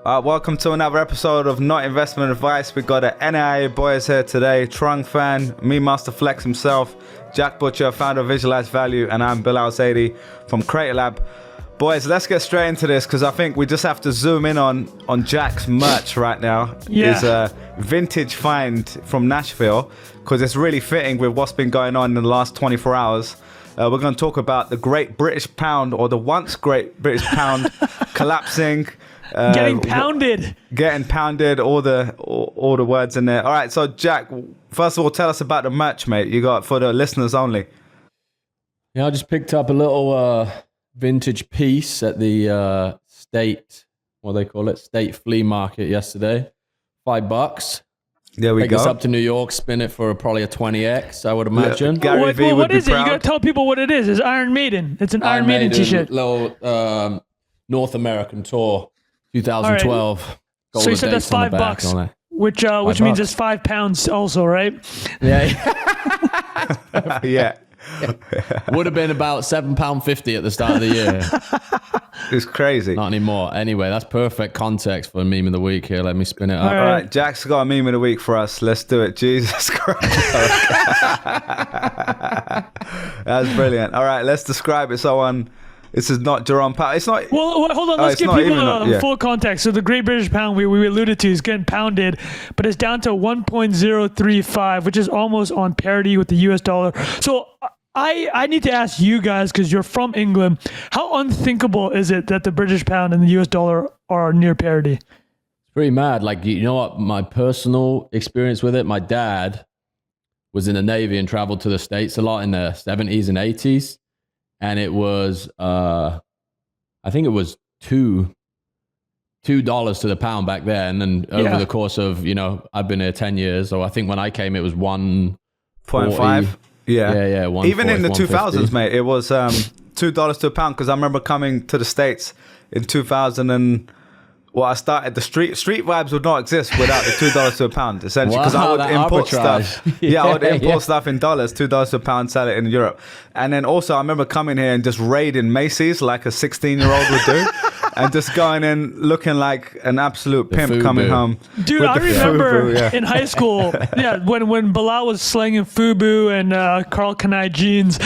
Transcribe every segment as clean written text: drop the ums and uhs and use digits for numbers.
Welcome to another episode of Not Investment Advice. We got the NIA boys here today. Trung Phan, me Master Flex himself, Jack Butcher, founder of Visualize Value, and I'm Bilal Zaidi from Creator Lab. Boys, let's get straight into this because I think we just have to zoom in on Jack's merch right now. Yeah. It's a vintage find from Nashville because it's really fitting with what's been going on in the last 24 hours. We're going to talk about the Great British Pound, or the once Great British Pound, collapsing. Getting pounded. All the words in there. All right, so Jack, first of all, tell us about the merch, mate. You got for the listeners only. Yeah, I just picked up a little vintage piece at the state flea market yesterday. $5. There we Take go. this up to New York, spin it for probably a 20x, I would imagine. Gary V Well, would what be is it? You proud. gotta tell people what it is. It's Iron Maiden. It's an Iron Maiden t-shirt. Little North American tour, 2012. So you said that's $5, which means it's £5 also, right? Yeah. Yeah. Would have been about £7.50 at the start of the year. It's crazy. Not anymore. Anyway, that's perfect context for a meme of the week here. Let me spin it up. All right, Jack's got a meme of the week for us. Let's do it. Jesus Christ. That's brilliant. All right, let's describe it. This is not Jerome Powell. It's not. Well, hold on. Let's it's give not people even full context. So the Great British Pound we alluded to is getting pounded, but it's down to 1.035, which is almost on parity with the US dollar. So I need to ask you guys, because you're from England, how unthinkable is it that the British Pound and the US dollar are near parity? It's pretty mad. Like, you know what? My personal experience with it, my dad was in the Navy and traveled to the States a lot in the 70s and 80s. And it was, I think it was $2 to the pound back then. And over the course of, I've been here 10 years. So I think when I came, it was 1.5. Yeah. Even in the 2000s, mate, it was $2 to a pound. Because I remember coming to the States in 2000 I started the street vibes would not exist without the $2 to a pound, essentially, because I would import stuff. I would import stuff in dollars, $2 to a pound, sell it in Europe. And then also I remember coming here and just raiding Macy's like a 16-year-old would do. And just going in looking like an absolute pimp coming home. Dude, I remember in high school, when Bilal was slanging FUBU and Karl Kani jeans,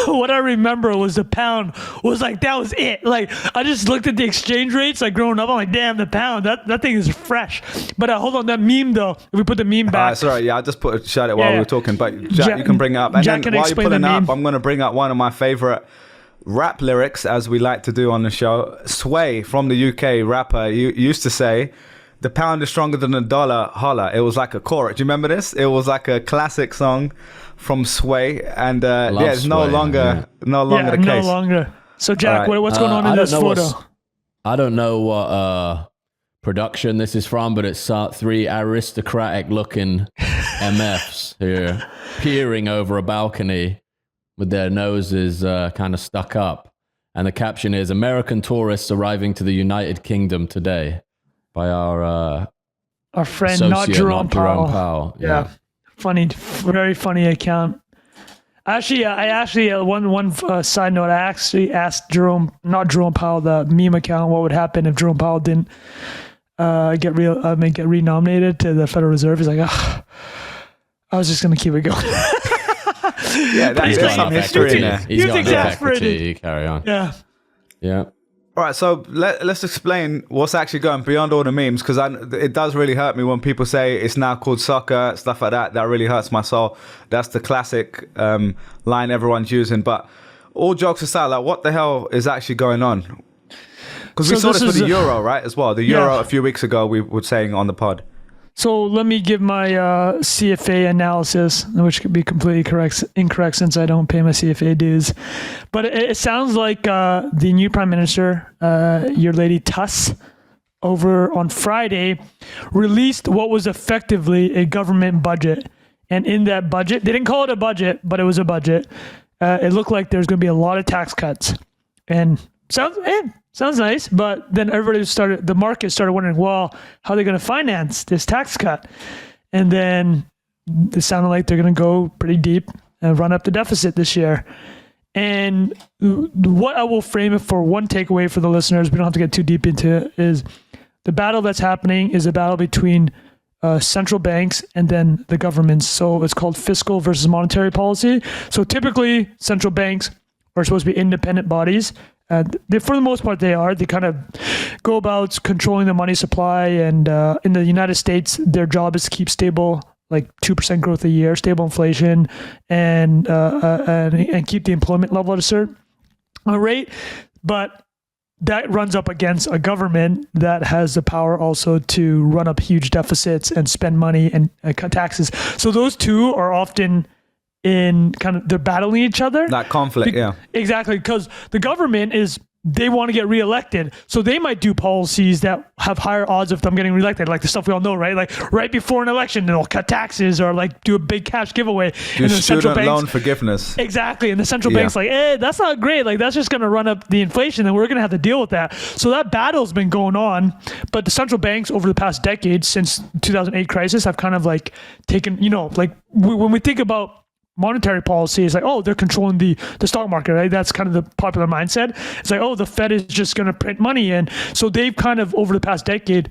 what I remember was the pound was like, that was it. Like, I just looked at the exchange rates, like growing up, I'm like, damn, the pound, that thing is fresh. But hold on, that meme though, if we put the meme back. Sorry, I just shut it while we were talking, but Jack, you can bring it up. And Jack then while you're pulling it up, I'm going to bring up one of my favorite rap lyrics, as we like to do on the show. Sway from the UK rapper used to say, "The pound is stronger than the dollar, holla." It was like a chorus. Do you remember this? It was like a classic song from Sway, and it's Sway, no longer the case. No longer. So Jack, what's going on in this photo? I don't know what production this is from, but it's 3 aristocratic looking MFs here peering over a balcony with their noses kind of stuck up. And the caption is, "American tourists arriving to the United Kingdom today," by our friend, not Jerome Powell. Yeah. Funny, very funny account. Actually, one side note, I actually asked not Jerome Powell, the meme account, what would happen if Jerome Powell didn't get renominated to the Federal Reserve. He's like, I was just going to keep it going. Yeah, there's some history in there. He's got exasperated. equity. Carry on. Yeah. All right, so let's explain what's actually going beyond all the memes, because it does really hurt me when people say it's now called soccer, stuff like that. That really hurts my soul. That's the classic line everyone's using. But all jokes aside, like, what the hell is actually going on? Because we saw this with the Euro, right, as well. The Euro a few weeks ago, we were saying on the pod. So let me give my CFA analysis, which could be completely incorrect since I don't pay my CFA dues. But it sounds like the new Prime Minister, your lady Tuss, over on Friday, released what was effectively a government budget. And in that budget, they didn't call it a budget, but it was a budget. It looked like there's going to be a lot of tax cuts. And sounds nice, but then the market started wondering, well, how are they going to finance this tax cut? And then it sounded like they're going to go pretty deep and run up the deficit this year. And what I will frame it for one takeaway for the listeners, we don't have to get too deep into it, is the battle that's happening is a battle between central banks and then the governments. So it's called fiscal versus monetary policy. So typically central banks are supposed to be independent bodies. For the most part, they are. They kind of go about controlling the money supply. And in the United States, their job is to keep stable, like 2% growth a year, stable inflation, and keep the employment level at a certain rate. But that runs up against a government that has the power also to run up huge deficits and spend money and cut taxes. So those two are often in kind of, they're battling each other. That conflict, yeah. Exactly, because the government they want to get reelected. So they might do policies that have higher odds of them getting reelected, like the stuff we all know, right? Like right before an election, they'll cut taxes or like do a big cash giveaway. Do and the student loan forgiveness. Exactly. And the central bank's like, that's not great. Like that's just going to run up the inflation and we're going to have to deal with that. So that battle's been going on. But the central banks over the past decade, since 2008 crisis, have kind of like taken, when we think about monetary policy, is like, oh, they're controlling the stock market, right? That's kind of the popular mindset. It's like, oh, the Fed is just going to print money. And so they've kind of, over the past decade,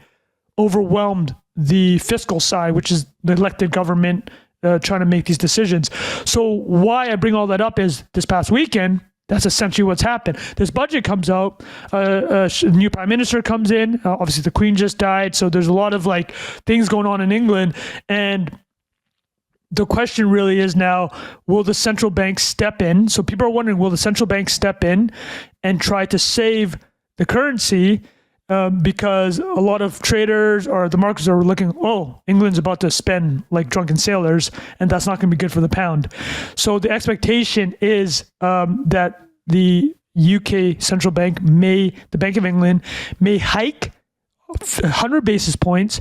overwhelmed the fiscal side, which is the elected government trying to make these decisions. So why I bring all that up is this past weekend, that's essentially what's happened. This budget comes out, a new prime minister comes in. Obviously, the Queen just died. So there's a lot of like things going on in England. And the question really is now, will the central bank step in? So people are wondering, will the central bank step in and try to save the currency? Because a lot of traders or the markets are looking, oh, England's about to spend like drunken sailors, and that's not going to be good for the pound. So the expectation is that the UK central bank the Bank of England may hike 100 basis points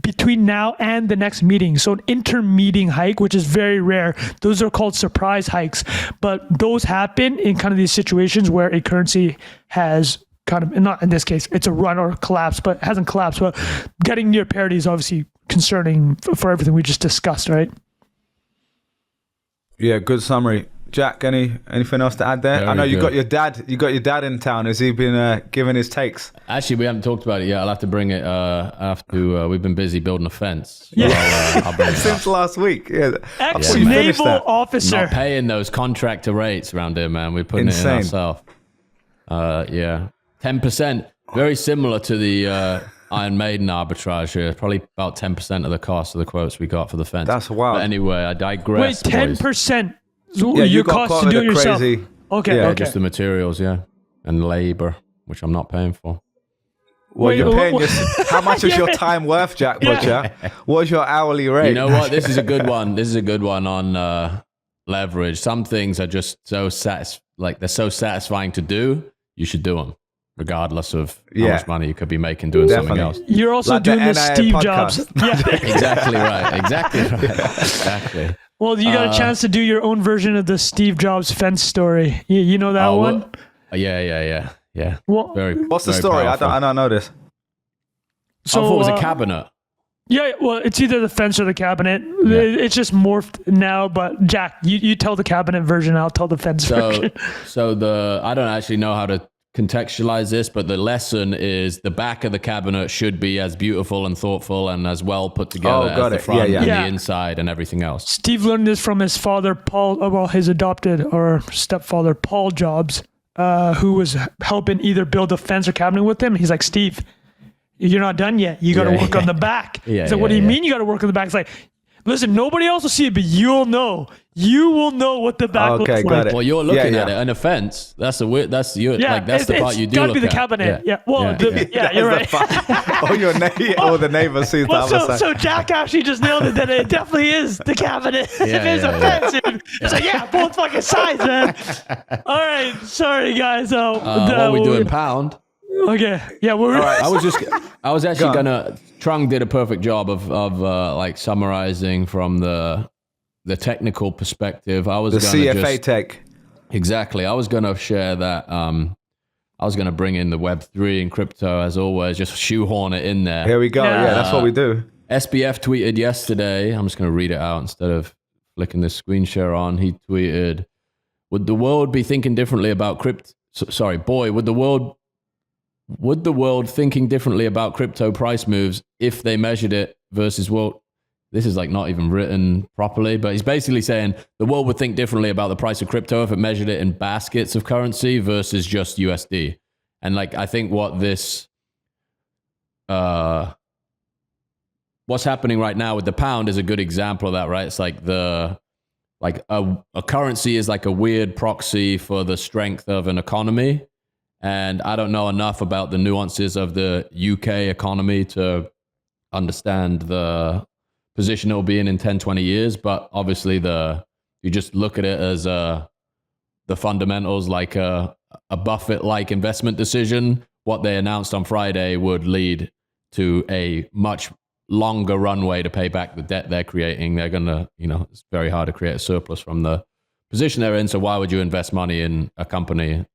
between now and the next meeting. So an intermeeting hike, which is very rare. Those are called surprise hikes, but those happen in kind of these situations where a currency has kind of, not in this case, it's a run or a collapse, but it hasn't collapsed. But getting near parity is obviously concerning for everything we just discussed, right? Yeah, good summary. Jack, anything else to add there? Very I know you good. got your dad in town. Has he been giving his takes? Actually, we haven't talked about it yet. I'll have to bring it after we've been busy building a fence. Yeah. I'll bring it Since last week. Yeah. Ex-naval officer. Not paying those contractor rates around here, man. We're putting it in ourselves. 10%. Very similar to the Iron Maiden arbitrage here. Probably about 10% of the cost of the quotes we got for the fence. That's wild. But anyway, I digress. Wait, 10%? Yeah, you got cost to do it yourself. crazy. Okay, Yeah, okay. Just the materials, and labor, which I'm not paying for. Well, Wait, you're paying what- how much is your time worth, Jack Butcher? What's your hourly rate? You know what? This is a good one. This is a good one on leverage. Some things are just so they're so satisfying to do. You should do them, regardless of how much money you could be making doing something else. You're also Like the doing the NIA Steve podcast. Jobs. Yeah. Exactly. Well, you got a chance to do your own version of the Steve Jobs fence story. You know that one? Well, yeah. Well, What's the very story? powerful. I don't know this. so, I thought it was a cabinet. Yeah, well, it's either the fence or the cabinet. Yeah. It's just morphed now. But Jack, you tell the cabinet version. I'll tell the fence version. So I don't actually know how to contextualize this, but the lesson is the back of the cabinet should be as beautiful and thoughtful and as well put together as the front and the inside and everything else. Steve learned this from his father, Paul, his adopted or stepfather, Paul Jobs, who was helping either build a fence or cabinet with him. He's like, Steve, you're not done yet. You got to work on the back. So what do you mean you got to work on the back? It's like, listen, nobody else will see it, but you'll know. You will know what the back looks like. Well, you're looking at it on a fence. That's the part you do look at. Gotta be the cabinet. Yeah. Well, you're right. The neighbor sees the other side. So Jack actually just nailed it. That it definitely is the cabinet. If it's a fence, it's like both fucking sides, man. All right, sorry guys. What are we doing? Pound. Okay. Yeah, we're. Right. I was actually gonna. Trung did a perfect job of like summarizing from the technical perspective. I was the gonna CFA tech. Exactly. I was gonna share that. I was gonna bring in the Web3 and crypto as always. Just shoehorn it in there. Here we go. Yeah, that's what we do. SBF tweeted yesterday. I'm just gonna read it out instead of flicking this screen share on. He tweeted, "Would the world be thinking differently about crypto? Sorry, boy, would the world would the world thinking differently about crypto price moves if they measured it versus this is like not even written properly, but he's basically saying the world would think differently about the price of crypto if it measured it in baskets of currency versus just USD. And like, I think what this, what's happening right now with the pound is a good example of that, right? It's like a currency is like a weird proxy for the strength of an economy. And I don't know enough about the nuances of the UK economy to understand the position it'll be in 10, 20 years. But obviously you just look at it as the fundamentals, like a Buffett-like investment decision. What they announced on Friday would lead to a much longer runway to pay back the debt they're creating. They're going to, it's very hard to create a surplus from the position they're in. So why would you invest money in a company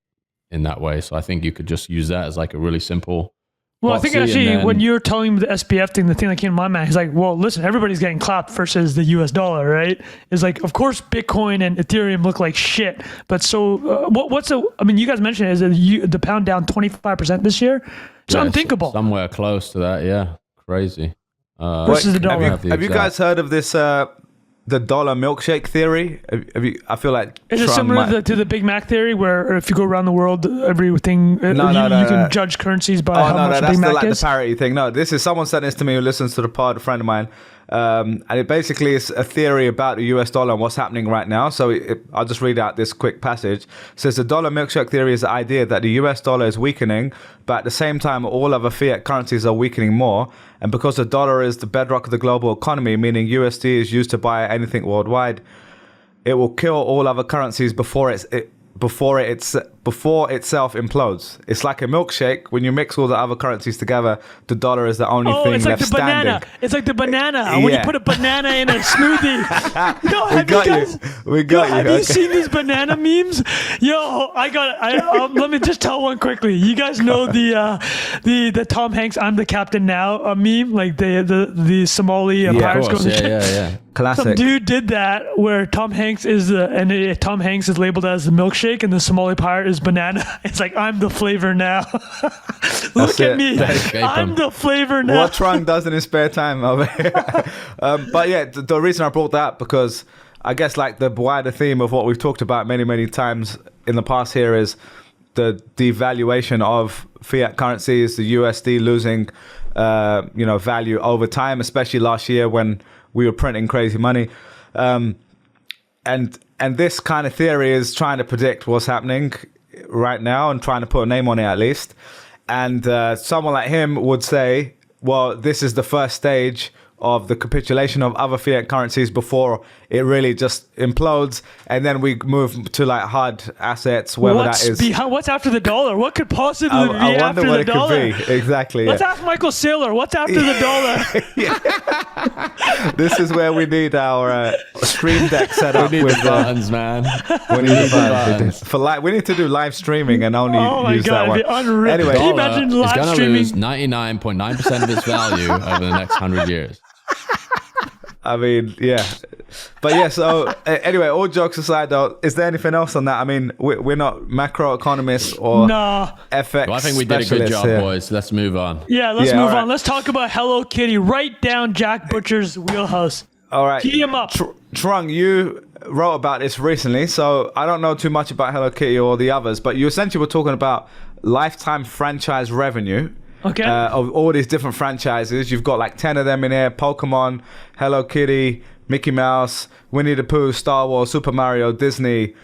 in that way? So I think you could just use that as like a really simple. Well, I think actually when you're telling me the SPF thing, the thing that came to my mind is like, well, listen, everybody's getting clapped versus the US dollar, right? It's like, of course, Bitcoin and Ethereum look like shit. But so you guys mentioned is the pound down 25% this year? It's unthinkable. Somewhere close to that, yeah. Crazy. Versus the dollar. Have you guys heard of this, the dollar milkshake theory? I feel like is it similar to the Big Mac theory, where if you go around the world, everything you can judge currencies by how much Big Mac is? The parity thing. No, this is someone sent this to me who listens to the pod, a friend of mine, and it basically is a theory about the US dollar and what's happening right now. So I'll just read out this quick passage. It says the dollar milkshake theory is the idea that the US dollar is weakening, but at the same time, all other fiat currencies are weakening more. And because the dollar is the bedrock of the global economy, meaning USD is used to buy anything worldwide, it will kill all other currencies before itself implodes. It's like a milkshake. When you mix all the other currencies together, the dollar is the only thing it's like left the standing. banana. It's like the banana when you put a banana in a smoothie. We got you. Have you seen these banana memes? Yo, let me just tell one quickly. You guys know the Tom Hanks "I'm the Captain Now" meme, like the Somali pirates going to yeah. Classic. Some dude did that where Tom Hanks is Tom Hanks is labeled as the milkshake and the Somali pirate is banana. It's like, I'm the flavor now. Look at me. I'm the flavor now. What Trung does in his spare time over here. But yeah, the reason I brought that because I guess like the wider theme of what we've talked about many, many times in the past here is the devaluation of fiat currencies, the USD losing value over time, especially last year when we were printing crazy money. And this kind of theory is trying to predict what's happening right now and trying to put a name on it at least. And someone like him would say, well, this is the first stage of the capitulation of other fiat currencies before it really just implodes, and then we move to like hard assets, whether that is what's after the dollar. What could possibly be after the dollar? I wonder what it could be. Exactly. Let's ask Michael Saylor. What's after the dollar? This is where we need our stream deck set up with buttons, man. We need buttons. We need to do live streaming and only use that one. Unreal. Anyway, can you imagine live streaming? It's going to lose 99.9% of its value over the next 100 years. I mean, yeah. But yeah, so anyway, all jokes aside though, is there anything else on that? I mean, we're not macroeconomists or FX Well, I think we did a good job, boys. Let's move on. Yeah, let's move on. Let's talk about Hello Kitty. Right down Jack Butcher's wheelhouse. All right. Key him up. Trung, you wrote about this recently, so I don't know too much about Hello Kitty or the others, but you essentially were talking about lifetime franchise revenue. Okay. Of all these different franchises. You've got like 10 of them in here: Pokemon, Hello Kitty, Mickey Mouse, Winnie the Pooh, Star Wars, Super Mario, Disney,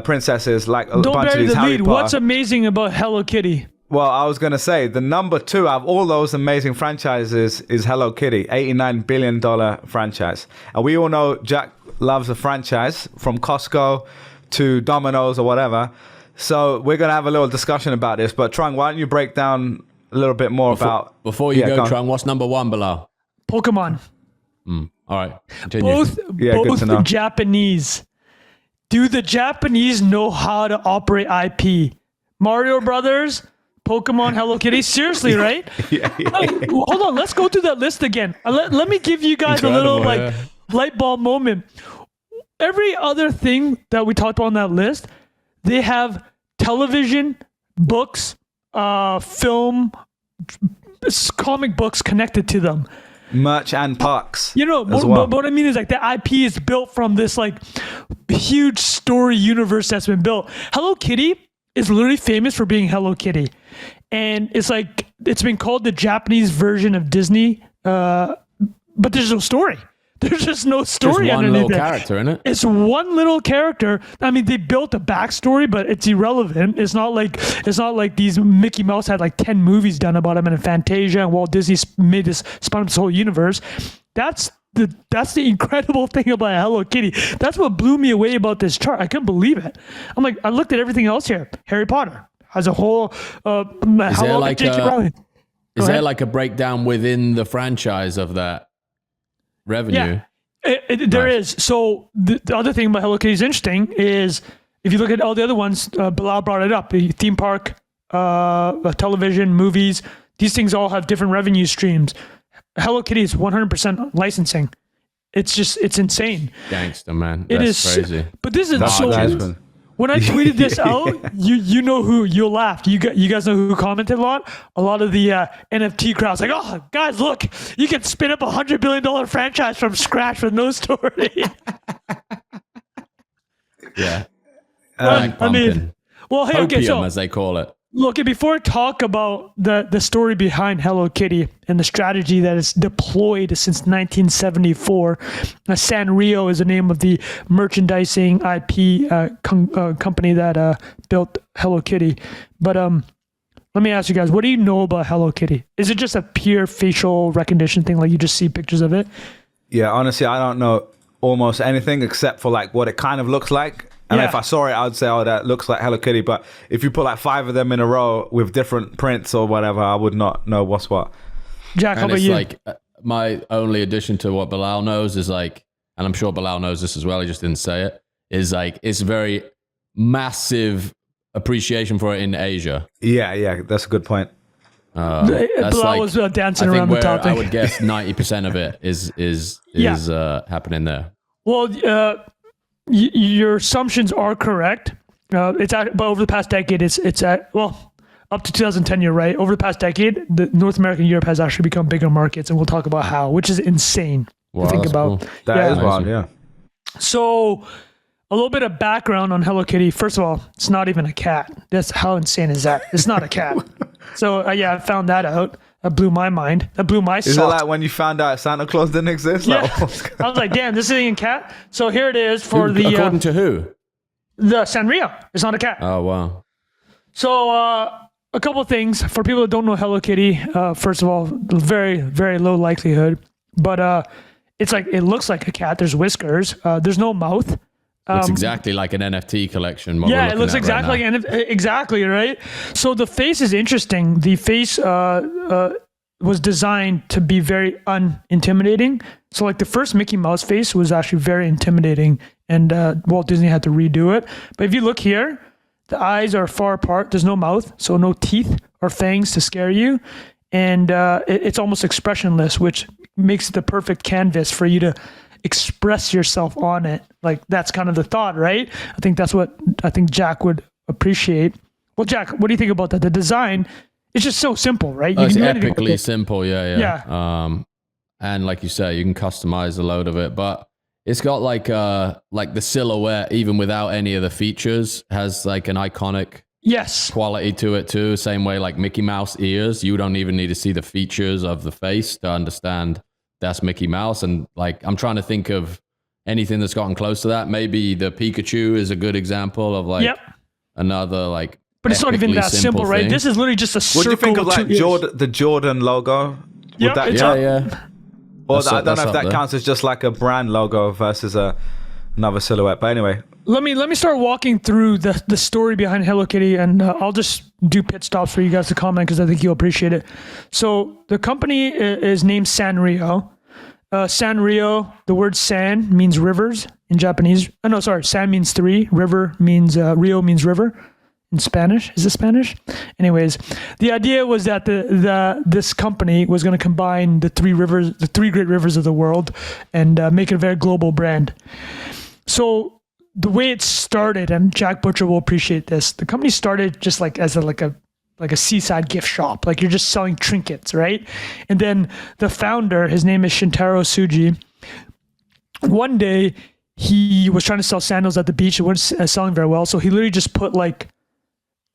princesses, like a bunch of these. Harry Potter. What's amazing about Hello Kitty? Well, I was going to say the number 2 out of all those amazing franchises is Hello Kitty, $89 billion franchise. And we all know Jack loves a franchise from Costco to Domino's or whatever. So we're going to have a little discussion about this. But Trung, why don't you break down a little bit more before you go, Trung, what's number 1, Bilal? Pokemon. All right, continue. Both Japanese. Do the Japanese know how to operate IP? Mario Brothers, Pokemon, Hello Kitty. Seriously, right? Hold on, let's go through that list again. Let me give you guys a little light bulb moment. Every other thing that we talked about on that list, they have television, books, film, comic books connected to them. Merch and parks. But what I mean is like the IP is built from this like huge story universe that's been built. Hello Kitty is literally famous for being Hello Kitty. And it's like, it's been called the Japanese version of Disney, but there's no story. There's just no story just one underneath little it. character, isn't it? It's one little character. I mean, they built a backstory, but it's irrelevant. It's not like these Mickey Mouse had like 10 movies done about him, and Fantasia and Walt Disney spun up this whole universe. That's the incredible thing about Hello Kitty. That's what blew me away about this chart. I couldn't believe it. I'm like, I looked at everything else here. Harry Potter has a whole. Is there like a breakdown within the franchise of that revenue? Yeah, there is. So the other thing about Hello Kitty is interesting is if you look at all the other ones, Bilal brought it up, the theme park, television, movies, these things all have different revenue streams. Hello Kitty is 100% licensing. It's insane. Gangster, man. That's crazy. But this is so... When I tweeted this out, you know who, you'll laugh. You guys know who commented a lot? A lot of the NFT crowds like, oh, guys, look, you can spin up $100 billion franchise from scratch with no story. Yeah. I mean, well, hey, okay, so as they call it. Look, before I talk about the story behind Hello Kitty and the strategy that is deployed since 1974, Sanrio is the name of the merchandising IP company that built Hello Kitty. But let me ask you guys, what do you know about Hello Kitty? Is it just a pure facial recognition thing, like you just see pictures of it? Yeah, honestly, I don't know almost anything except for like what it kind of looks like. And if I saw it, I would say, oh, that looks like Hello Kitty. But if you put like 5 of them in a row with different prints or whatever, I would not know what's what. Jack, how about you? Like my only addition to what Bilal knows is like, and I'm sure Bilal knows this as well, he just didn't say it, is like, it's very massive appreciation for it in Asia. Yeah, that's a good point. Bilal was dancing around the topic. I would guess 90% of it is happening there. Well, your assumptions are correct. But over the past decade, it's at up to 2010. You're right. Over the past decade, the North America and Europe has actually become bigger markets, and we'll talk about how, which is insane to think about. Cool. That is wild, yeah. So, a little bit of background on Hello Kitty. First of all, it's not even a cat. That's how insane is that? It's not a cat. So I found that out. That blew my mind. That blew my socks. Is it like when you found out Santa Claus didn't exist? Yeah. I was like, damn, this isn't a cat. So here it is for according to who? The Sanrio. It's not a cat. Oh, wow. So a couple of things for people that don't know Hello Kitty. First of all, very, very low likelihood. But it's like, it looks like a cat. There's whiskers. There's no mouth. Looks exactly like an NFT collection. Yeah, it looks exactly like exactly right. So the face is interesting. The face was designed to be very unintimidating. So like the first Mickey Mouse face was actually very intimidating, and Walt Disney had to redo it. But if you look here, the eyes are far apart. There's no mouth, so no teeth or fangs to scare you, and it's almost expressionless, which makes it the perfect canvas for you to express yourself on it. Like that's kind of the thought, right? I think that's what Jack would appreciate. Well, Jack, what do you think about that? The design is just so simple, right? It's epically simple, yeah. And like you say, you can customize a load of it, but it's got like the silhouette, even without any of the features, has like an iconic quality to it too. Same way like Mickey Mouse ears, you don't even need to see the features of the face to understand that's Mickey Mouse. And like, I'm trying to think of anything that's gotten close to that. Maybe the Pikachu is a good example of like another like, but it's not even that simple, right? Thing. This is literally just a circle. What do you think of like the Jordan logo? Yeah. Or I don't know if that counts as just like a brand logo versus another silhouette. But anyway, let me start walking through the story behind Hello Kitty, and I'll just do pit stops for you guys to comment because I think you'll appreciate it. So the company is named Sanrio. Sanrio, the word san means rivers in Japanese. Oh, no, sorry. San means 3. River means, Rio means river in Spanish. Is it Spanish? Anyways, the idea was that this company was going to combine the 3 great rivers of the world and make it a very global brand. So the way it started, and Jack Butcher will appreciate this, the company started just like as a like a seaside gift shop. Like you're just selling trinkets, right? And then the founder, his name is Shintaro Tsuji. One day he was trying to sell sandals at the beach. It wasn't selling very well. So he literally just put like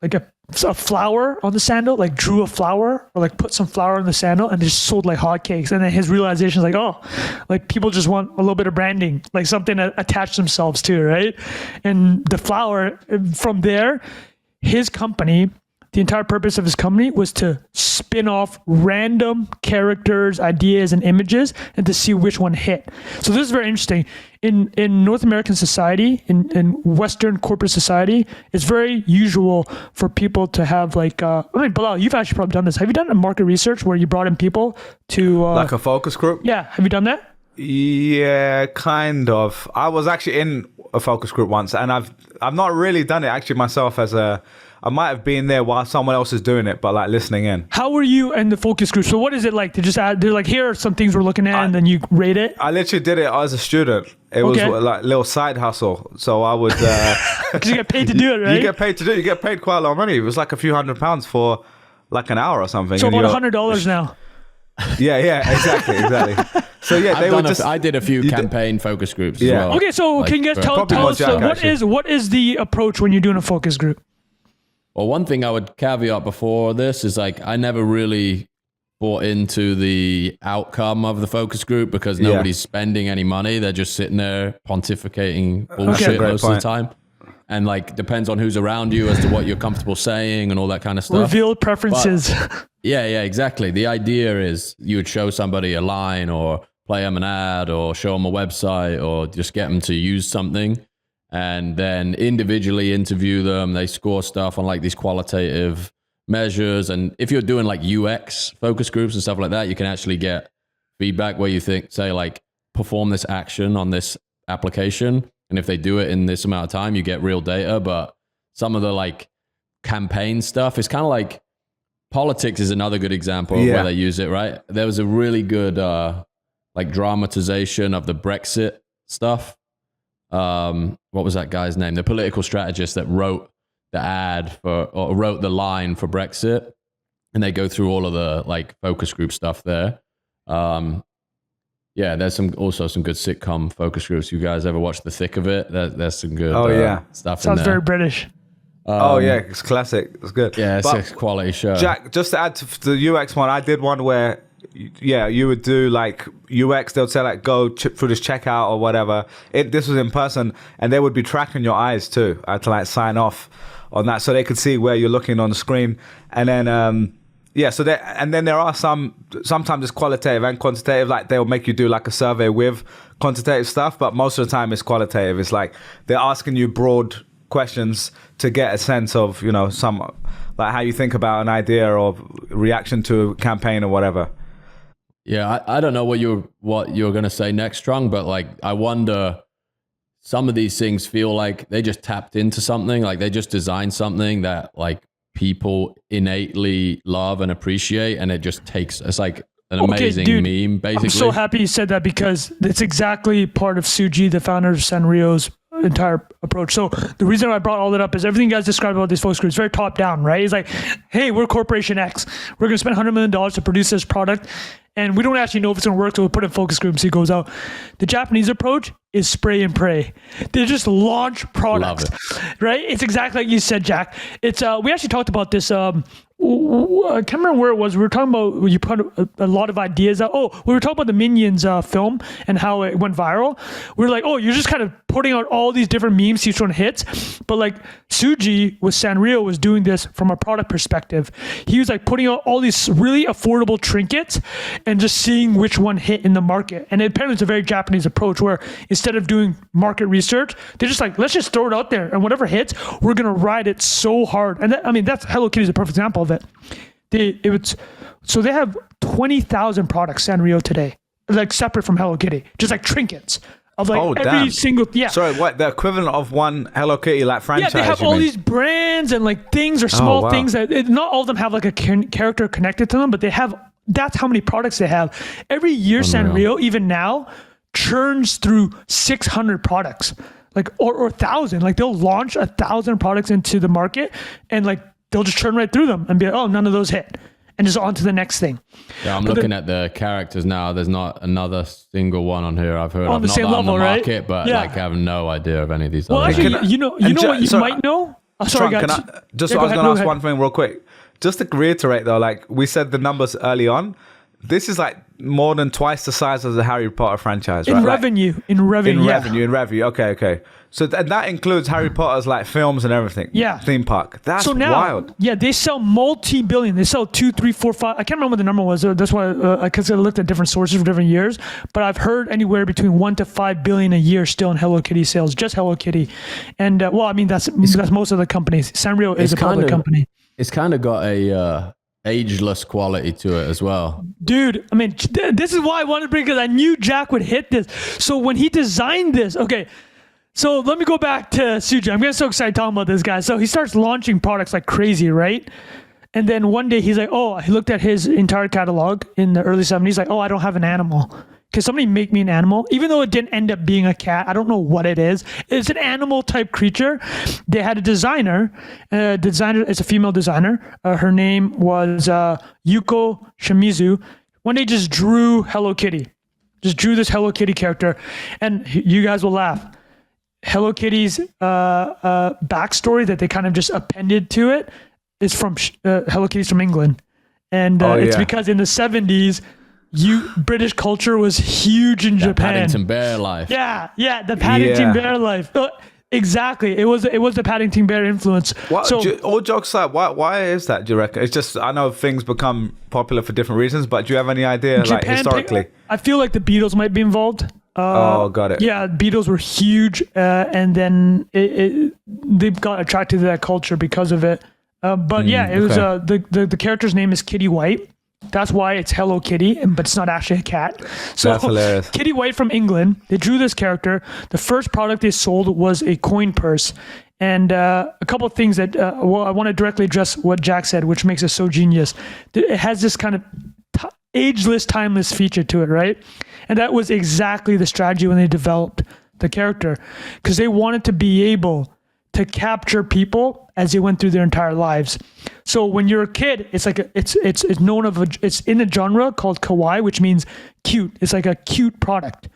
a flower on the sandal, like drew a flower or like put some flour on the sandal and just sold like hotcakes. And then his realization is like, oh, like people just want a little bit of branding, like something to attach themselves to, right? And the flower, from there, his company, the entire purpose of his company was to spin off random characters, ideas, and images and to see which one hit. So this is very interesting. In North American society, in Western corporate society, it's very usual for people to have like, Bilal, you've actually probably done this. Have you done a market research where you brought in people to... like a focus group? Yeah. Have you done that? Yeah, kind of. I was actually in a focus group once, and I've not really done it actually myself I might have been there while someone else is doing it, but like listening in. How were you in the focus group? So what is it like to just add, they're like, here are some things we're looking at, and then you rate it? I literally did it as a student. It was like a little side hustle. So I would... Because you get paid to do it, right? You get paid to do it. You get paid quite a lot of money. It was like a few £100 for like an hour or something. So about $100 now. Yeah, exactly. So yeah, I did a few campaign focus groups as well. Okay, so like, can you guys tell us what is the approach when you're doing a focus group? Well, one thing I would caveat before this is like I never really bought into the outcome of the focus group because nobody's spending any money. They're just sitting there pontificating bullshit most of the time. And like depends on who's around you as to what you're comfortable saying and all that kind of stuff. Revealed preferences. But, yeah, exactly. The idea is you would show somebody a line or play them an ad or show them a website or just get them to use something. And then individually interview them. They score stuff on like these qualitative measures. And if you're doing like UX focus groups and stuff like that, you can actually get feedback where you say like, perform this action on this application. And if they do it in this amount of time, you get real data. But some of the like campaign stuff is kind of like politics is another good example of where they use it, right? There was a really good like dramatization of the Brexit stuff. What was that guy's name? The political strategist that wrote the ad or wrote the line for Brexit, and they go through all of the like focus group stuff there. There's also some good sitcom focus groups. You guys ever watch The Thick of It? There's some good stuff. Sounds very British. It's classic. It's good. Yeah, it's a quality show. Jack, just to add to the UX one, I did one where you would do like UX. They'll say like go through this checkout or whatever. This was in person, and they would be tracking your eyes too. I had to like sign off on that so they could see where you're looking on the screen. And then then there are sometimes it's qualitative and quantitative. Like they'll make you do like a survey with quantitative stuff, but most of the time it's qualitative. It's like they're asking you broad questions to get a sense of some like how you think about an idea or reaction to a campaign or whatever. Yeah, I don't know what you're going to say next, Strong, but like I wonder, some of these things feel like they just tapped into something, like they just designed something that like people innately love and appreciate, and it just it's like an amazing meme, basically. I'm so happy you said that because it's exactly part of Tsuji, the founder of Sanrio's entire approach. So the reason I brought all that up is everything you guys described about these focus groups, very top down, right? It's like, hey, we're Corporation X. We're going to spend $100 million to produce this product, and we don't actually know if it's going to work, so we'll put it in focus group and see it goes out. The Japanese approach is spray and pray. They just launch products, right? It's exactly like you said, Jack. It's we actually talked about this. I can't remember where it was. We were talking about you put a lot of ideas out. We were talking about the Minions film and how it went viral. We were like, you're just kind of putting out all these different memes, see which one hits. But like Tsuji with Sanrio was doing this from a product perspective. He was like putting out all these really affordable trinkets and just seeing which one hit in the market. And apparently it's a very Japanese approach where instead of doing market research, they're just like, let's just throw it out there, and whatever hits, we're gonna ride it so hard. And that's Hello Kitty is a perfect example of it. They have 20,000 products Sanrio today, like separate from Hello Kitty, just like trinkets of like every single Sorry, what the equivalent of one Hello Kitty like franchise? Yeah, they have all these brands and like things or small things that not all of them have like a character connected to them, but they have. That's how many products they have every year. Sanrio, even now, churns through 600 products, like or 1,000. Like they'll launch 1,000 products into the market, and like they'll just churn right through them and be like, oh, none of those hit. And just on to the next thing. Yeah, I'm looking at the characters now. There's not another single one on here I've heard on of. the Not same that level, on the right? market, but Yeah. like I have no idea of any of these. Well, other actually, ones. you know what you might know? Oh, sorry, Trunk, guys. I was going to ask one thing real quick. Just to reiterate though, like we said the numbers early on, this is like more than twice the size of the Harry Potter franchise, right? In revenue. Okay. So that includes Harry Potter's like films and everything. Yeah. Theme park. That's so now, wild. Yeah, they sell multi-billion. They sell 2, 3, 4, 5. I can't remember what the number was. That's why, because I looked at different sources for different years. But I've heard anywhere between 1 to 5 billion a year still in Hello Kitty sales, just Hello Kitty. And well, I mean that's most of the companies. Sanrio is a public company. It's kind of got a ageless quality to it as well. Dude, I mean, this is why I wanted to bring, because I knew Jack would hit this. So when he designed this, okay, so let me go back to Suji. I'm getting so excited talking about this guy. So he starts launching products like crazy, right? And then one day he's like, oh, he looked at his entire catalog in the early 70s, like, oh, I don't have an animal. Can somebody make me an animal? Even though it didn't end up being a cat, I don't know what it is. It's an animal type creature. They had a designer. It's a female designer. Her name was Yuko Shimizu. One day just drew Hello Kitty. Just drew this Hello Kitty character. And you guys will laugh. Hello Kitty's backstory that they kind of just appended to it is from Hello Kitty's from England. And it's because in the 70s, British culture was huge in Japan. Paddington Bear life. Yeah, the Paddington Bear life. Exactly. It was the Paddington Bear influence. All jokes aside, why is that, do you reckon? It's just, I know things become popular for different reasons, but do you have any idea, like historically? I feel like the Beatles might be involved. Got it. Yeah, Beatles were huge, and then they got attracted to that culture because of it. But it was the character's name is Kitty White. That's why it's Hello Kitty, but it's not actually a cat. So that's hilarious. Kitty White from England, they drew this character. The first product they sold was a coin purse. And a couple of things that, I want to directly address what Jack said, which makes it so genius. It has this kind of ageless, timeless feature to it, right? And that was exactly the strategy when they developed the character, because they wanted to be able to capture people as they went through their entire lives. So when you're a kid, it's like it's in a genre called kawaii, which means cute. It's like a cute product,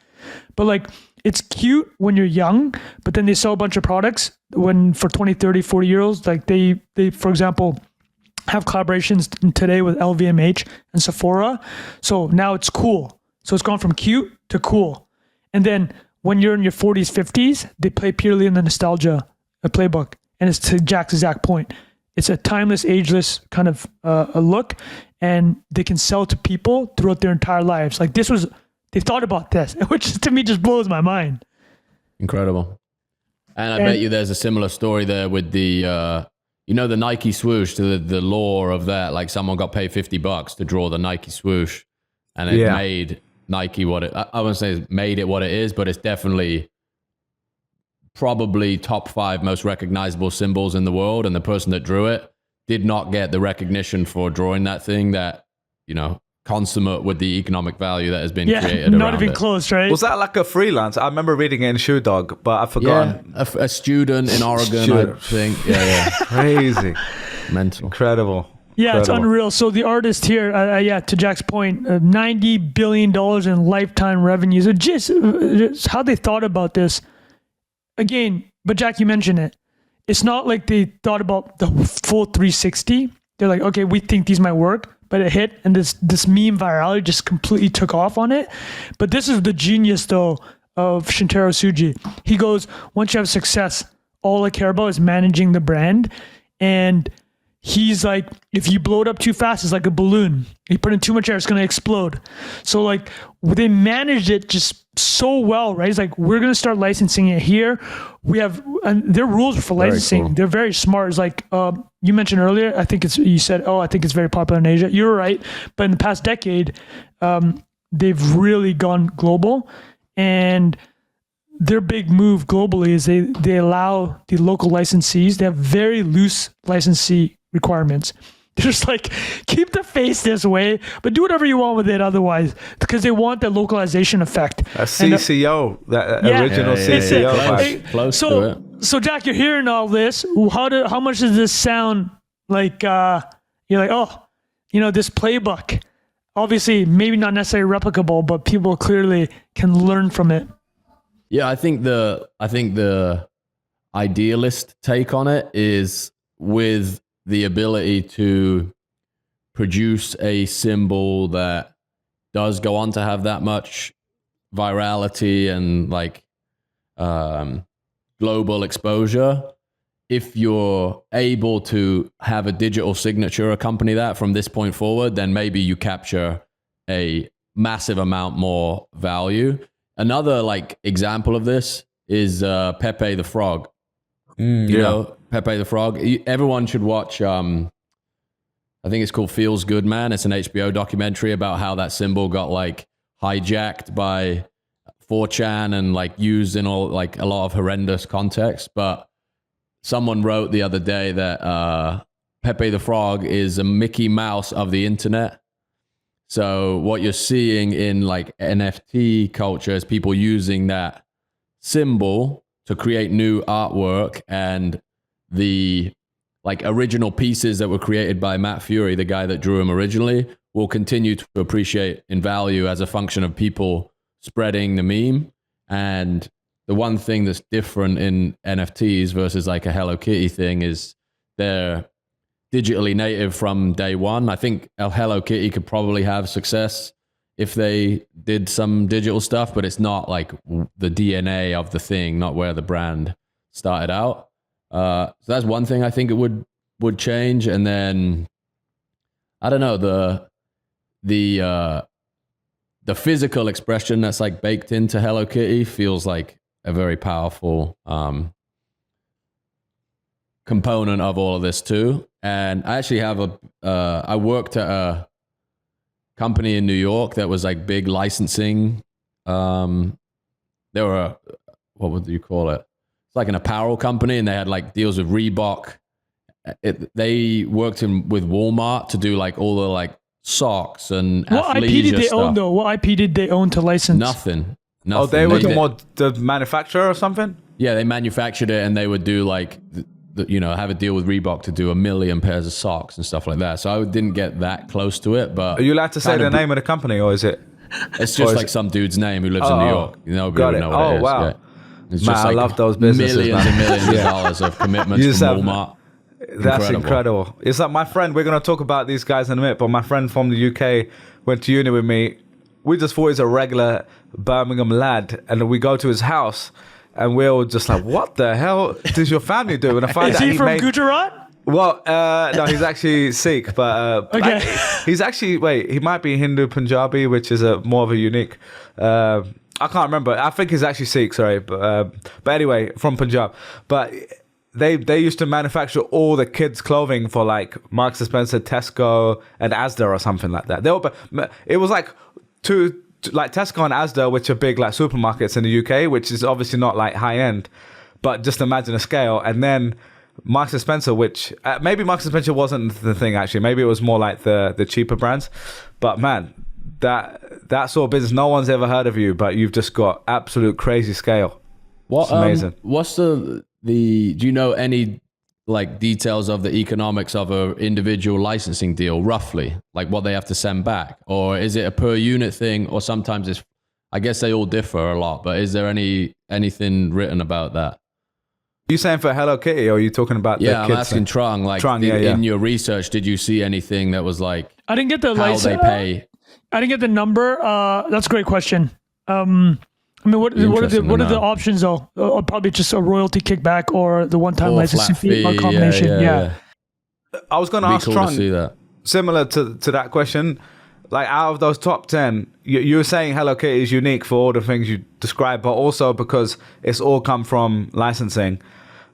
but like it's cute when you're young, but then they sell a bunch of products for 20, 30, 40 year olds. Like they, for example, have collaborations today with LVMH and Sephora. So now it's cool. So it's gone from cute to cool. And then when you're in your 40s, 50s, they play purely in the nostalgia playbook. And it's to Jack's exact point. It's a timeless, ageless kind of a look, and they can sell to people throughout their entire lives. Like they thought about this, which to me just blows my mind. Incredible. And I bet you there's a similar story there with the, the Nike swoosh, to the lore of that. Like someone got paid $50 to draw the Nike swoosh, and it made Nike I wouldn't say it's made it what it is, but it's definitely probably top 5 most recognizable symbols in the world, and the person that drew it did not get the recognition for drawing that thing that, consummate with the economic value that has been created not around even it. close, right? Was that like a freelance? I remember reading it in Shoe Dog, but I've forgotten. Yeah, a student in Oregon, I think. Yeah. Crazy. Mental. Incredible. Yeah, it's unreal. So the artist here, to Jack's point, $90 billion in lifetime revenues. Just how they thought about this. Again, but Jack, you mentioned it. It's not like they thought about the full 360. They're like, okay, we think these might work, but it hit, and this meme virality just completely took off on it. But this is the genius, though, of Shintaro Tsuji. He goes, once you have success, all I care about is managing the brand. And he's like, if you blow it up too fast, it's like a balloon. You put in too much air, it's going to explode. So like they managed it just so well, right? It's like, we're going to start licensing it here. We have, and their rules for licensing, cool. They're very smart. It's like, you mentioned earlier, I think it's very popular in Asia. You're right. But in the past decade, they've really gone global, and their big move globally is they allow the local licensees, they have very loose licensee requirements. They're just like, keep the face this way, but do whatever you want with it otherwise, because they want the localization effect. A CCO, original CCO. Close to it. So Jack, you're hearing all this. How much does this sound Like you're like, oh, this playbook, obviously maybe not necessarily replicable, but people clearly can learn from it. Yeah, I think the idealist take on it is with the ability to produce a symbol that does go on to have that much virality and like global exposure. If you're able to have a digital signature accompany that from this point forward, then maybe you capture a massive amount more value. Another like example of this is Pepe the Frog. You know, Pepe the Frog. Everyone should watch. I think it's called Feels Good Man. It's an HBO documentary about how that symbol got like hijacked by 4chan and like used in all like a lot of horrendous contexts. But someone wrote the other day that Pepe the Frog is a Mickey Mouse of the internet. So what you're seeing in like NFT culture is people using that symbol to create new artwork, and the like original pieces that were created by Matt Fury, the guy that drew him originally, will continue to appreciate in value as a function of people spreading the meme. And the one thing that's different in NFTs versus like a Hello Kitty thing is they're digitally native from day one. I think Hello Kitty could probably have success if they did some digital stuff, but it's not like the DNA of the thing, not where the brand started out. So that's one thing I think it would change. And then I don't know, the physical expression that's like baked into Hello Kitty feels like a very powerful component of all of this too. And I actually have I worked at a company in New York that was like big licensing. They were, what would you call it? It's like an apparel company, and they had like deals with Reebok. They worked with Walmart to do like all the like socks and what IP did they stuff. own though? What IP did they own to license? Nothing. Oh, they were the manufacturer or something? Yeah, they manufactured it, and they would do like, have a deal with Reebok to do 1 million pairs of socks and stuff like that. So I didn't get that close to it. But are you allowed to say the name of the company, or is it? It's just like some dude's name who lives in New York. Got it. Know what it is. Wow. Yeah. It's Man, just like I love those businesses, millions and millions of dollars of commitments from Walmart. That's incredible. It's like my friend, we're going to talk about these guys in a minute, but my friend from the UK went to uni with me. We just thought he's a regular Birmingham lad, and we go to his house, and we're all just like, what the hell does your family do? And I find Is he from Gujarat? Well, no, he's actually Sikh, but okay. He's actually, he might be Hindu Punjabi, which is more of a unique, I can't remember. I think he's actually Sikh, sorry. But anyway, from Punjab. But they used to manufacture all the kids' clothing for like Marks & Spencer, Tesco, and Asda or something like that. It was like like Tesco and Asda, which are big like supermarkets in the UK, which is obviously not like high end, but just imagine a scale. And then Marks & Spencer, which maybe Marks & Spencer wasn't the thing actually. Maybe it was more like the cheaper brands. But man, that sort of business, no one's ever heard of you, but you've just got absolute crazy scale. It's amazing. What's do you know any like details of the economics of a individual licensing deal, roughly, like what they have to send back? Or is it a per unit thing? Or sometimes I guess they all differ a lot, but is there anything written about that? Are you saying for Hello Kitty, or are you talking about the kids? I'm asking Trung, like in your research, did you see anything that was like, I didn't get the how they pay? I didn't get the number. That's a great question. I mean, what are the options though? Probably just a royalty kickback or the one-time licensing fee or combination. Yeah. I was going to ask Trung, see that. Similar to that question, like out of those top 10, you were saying Hello Kitty is unique for all the things you described, but also because it's all come from licensing,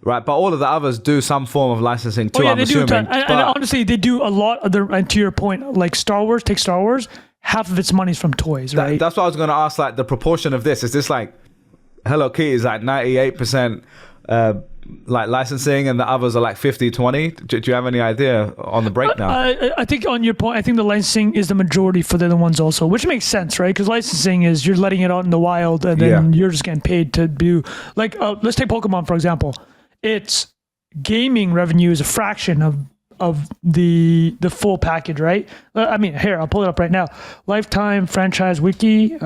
right? But all of the others do some form of licensing too, I'm assuming. And honestly, they do a lot of and to your point, like Star Wars, half of its money's from toys, right? That's what I was going to ask, like the proportion of this. Is this like Hello Kitty is like 98% like licensing and the others are like 50-20? Do you have any idea on the breakdown? I think on your point, I think the licensing is the majority for the other ones also, which makes sense, right? Because licensing is you're letting it out in the wild and then you're just getting paid to do, like, let's take Pokemon, for example. Its gaming revenue is a fraction of of the full package, right? I mean, here, I'll pull it up right now. Lifetime franchise wiki,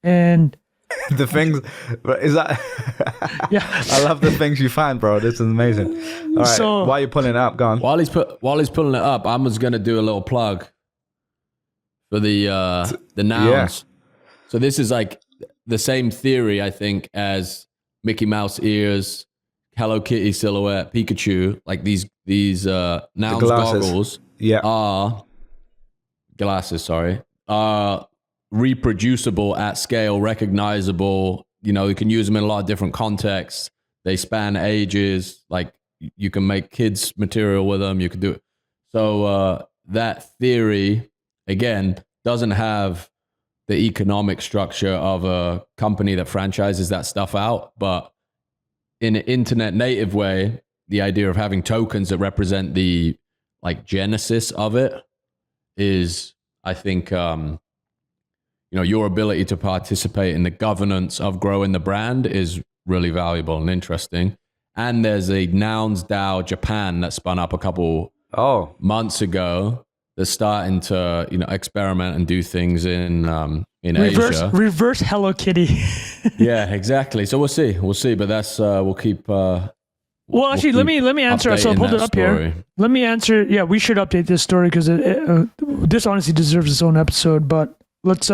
and the things is that yeah. I love the things you find, bro. This is amazing. All right, So, why are you pulling it up? Go on. While he's pulling it up, I was going to do a little plug for the nouns. So this is like the same theory, I think, as Mickey Mouse ears, Hello Kitty silhouette, Pikachu. Like these nouns goggles are reproducible at scale, recognizable. You know, you can use them in a lot of different contexts. They span ages. Like you can make kids material with them. You can do it. So that theory, again, doesn't have the economic structure of a company that franchises that stuff out. But in an internet native way, the idea of having tokens that represent the like genesis of it is, I think, your ability to participate in the governance of growing the brand is really valuable and interesting. And there's a Nouns DAO Japan that spun up a couple months ago that's starting to experiment and do things in Asia. Reverse Hello Kitty. Yeah, exactly. So we'll see. But that's we'll keep. Well, actually, let me answer. So I pulled it up here. Let me answer. Yeah, we should update this story because this honestly deserves its own episode. But let's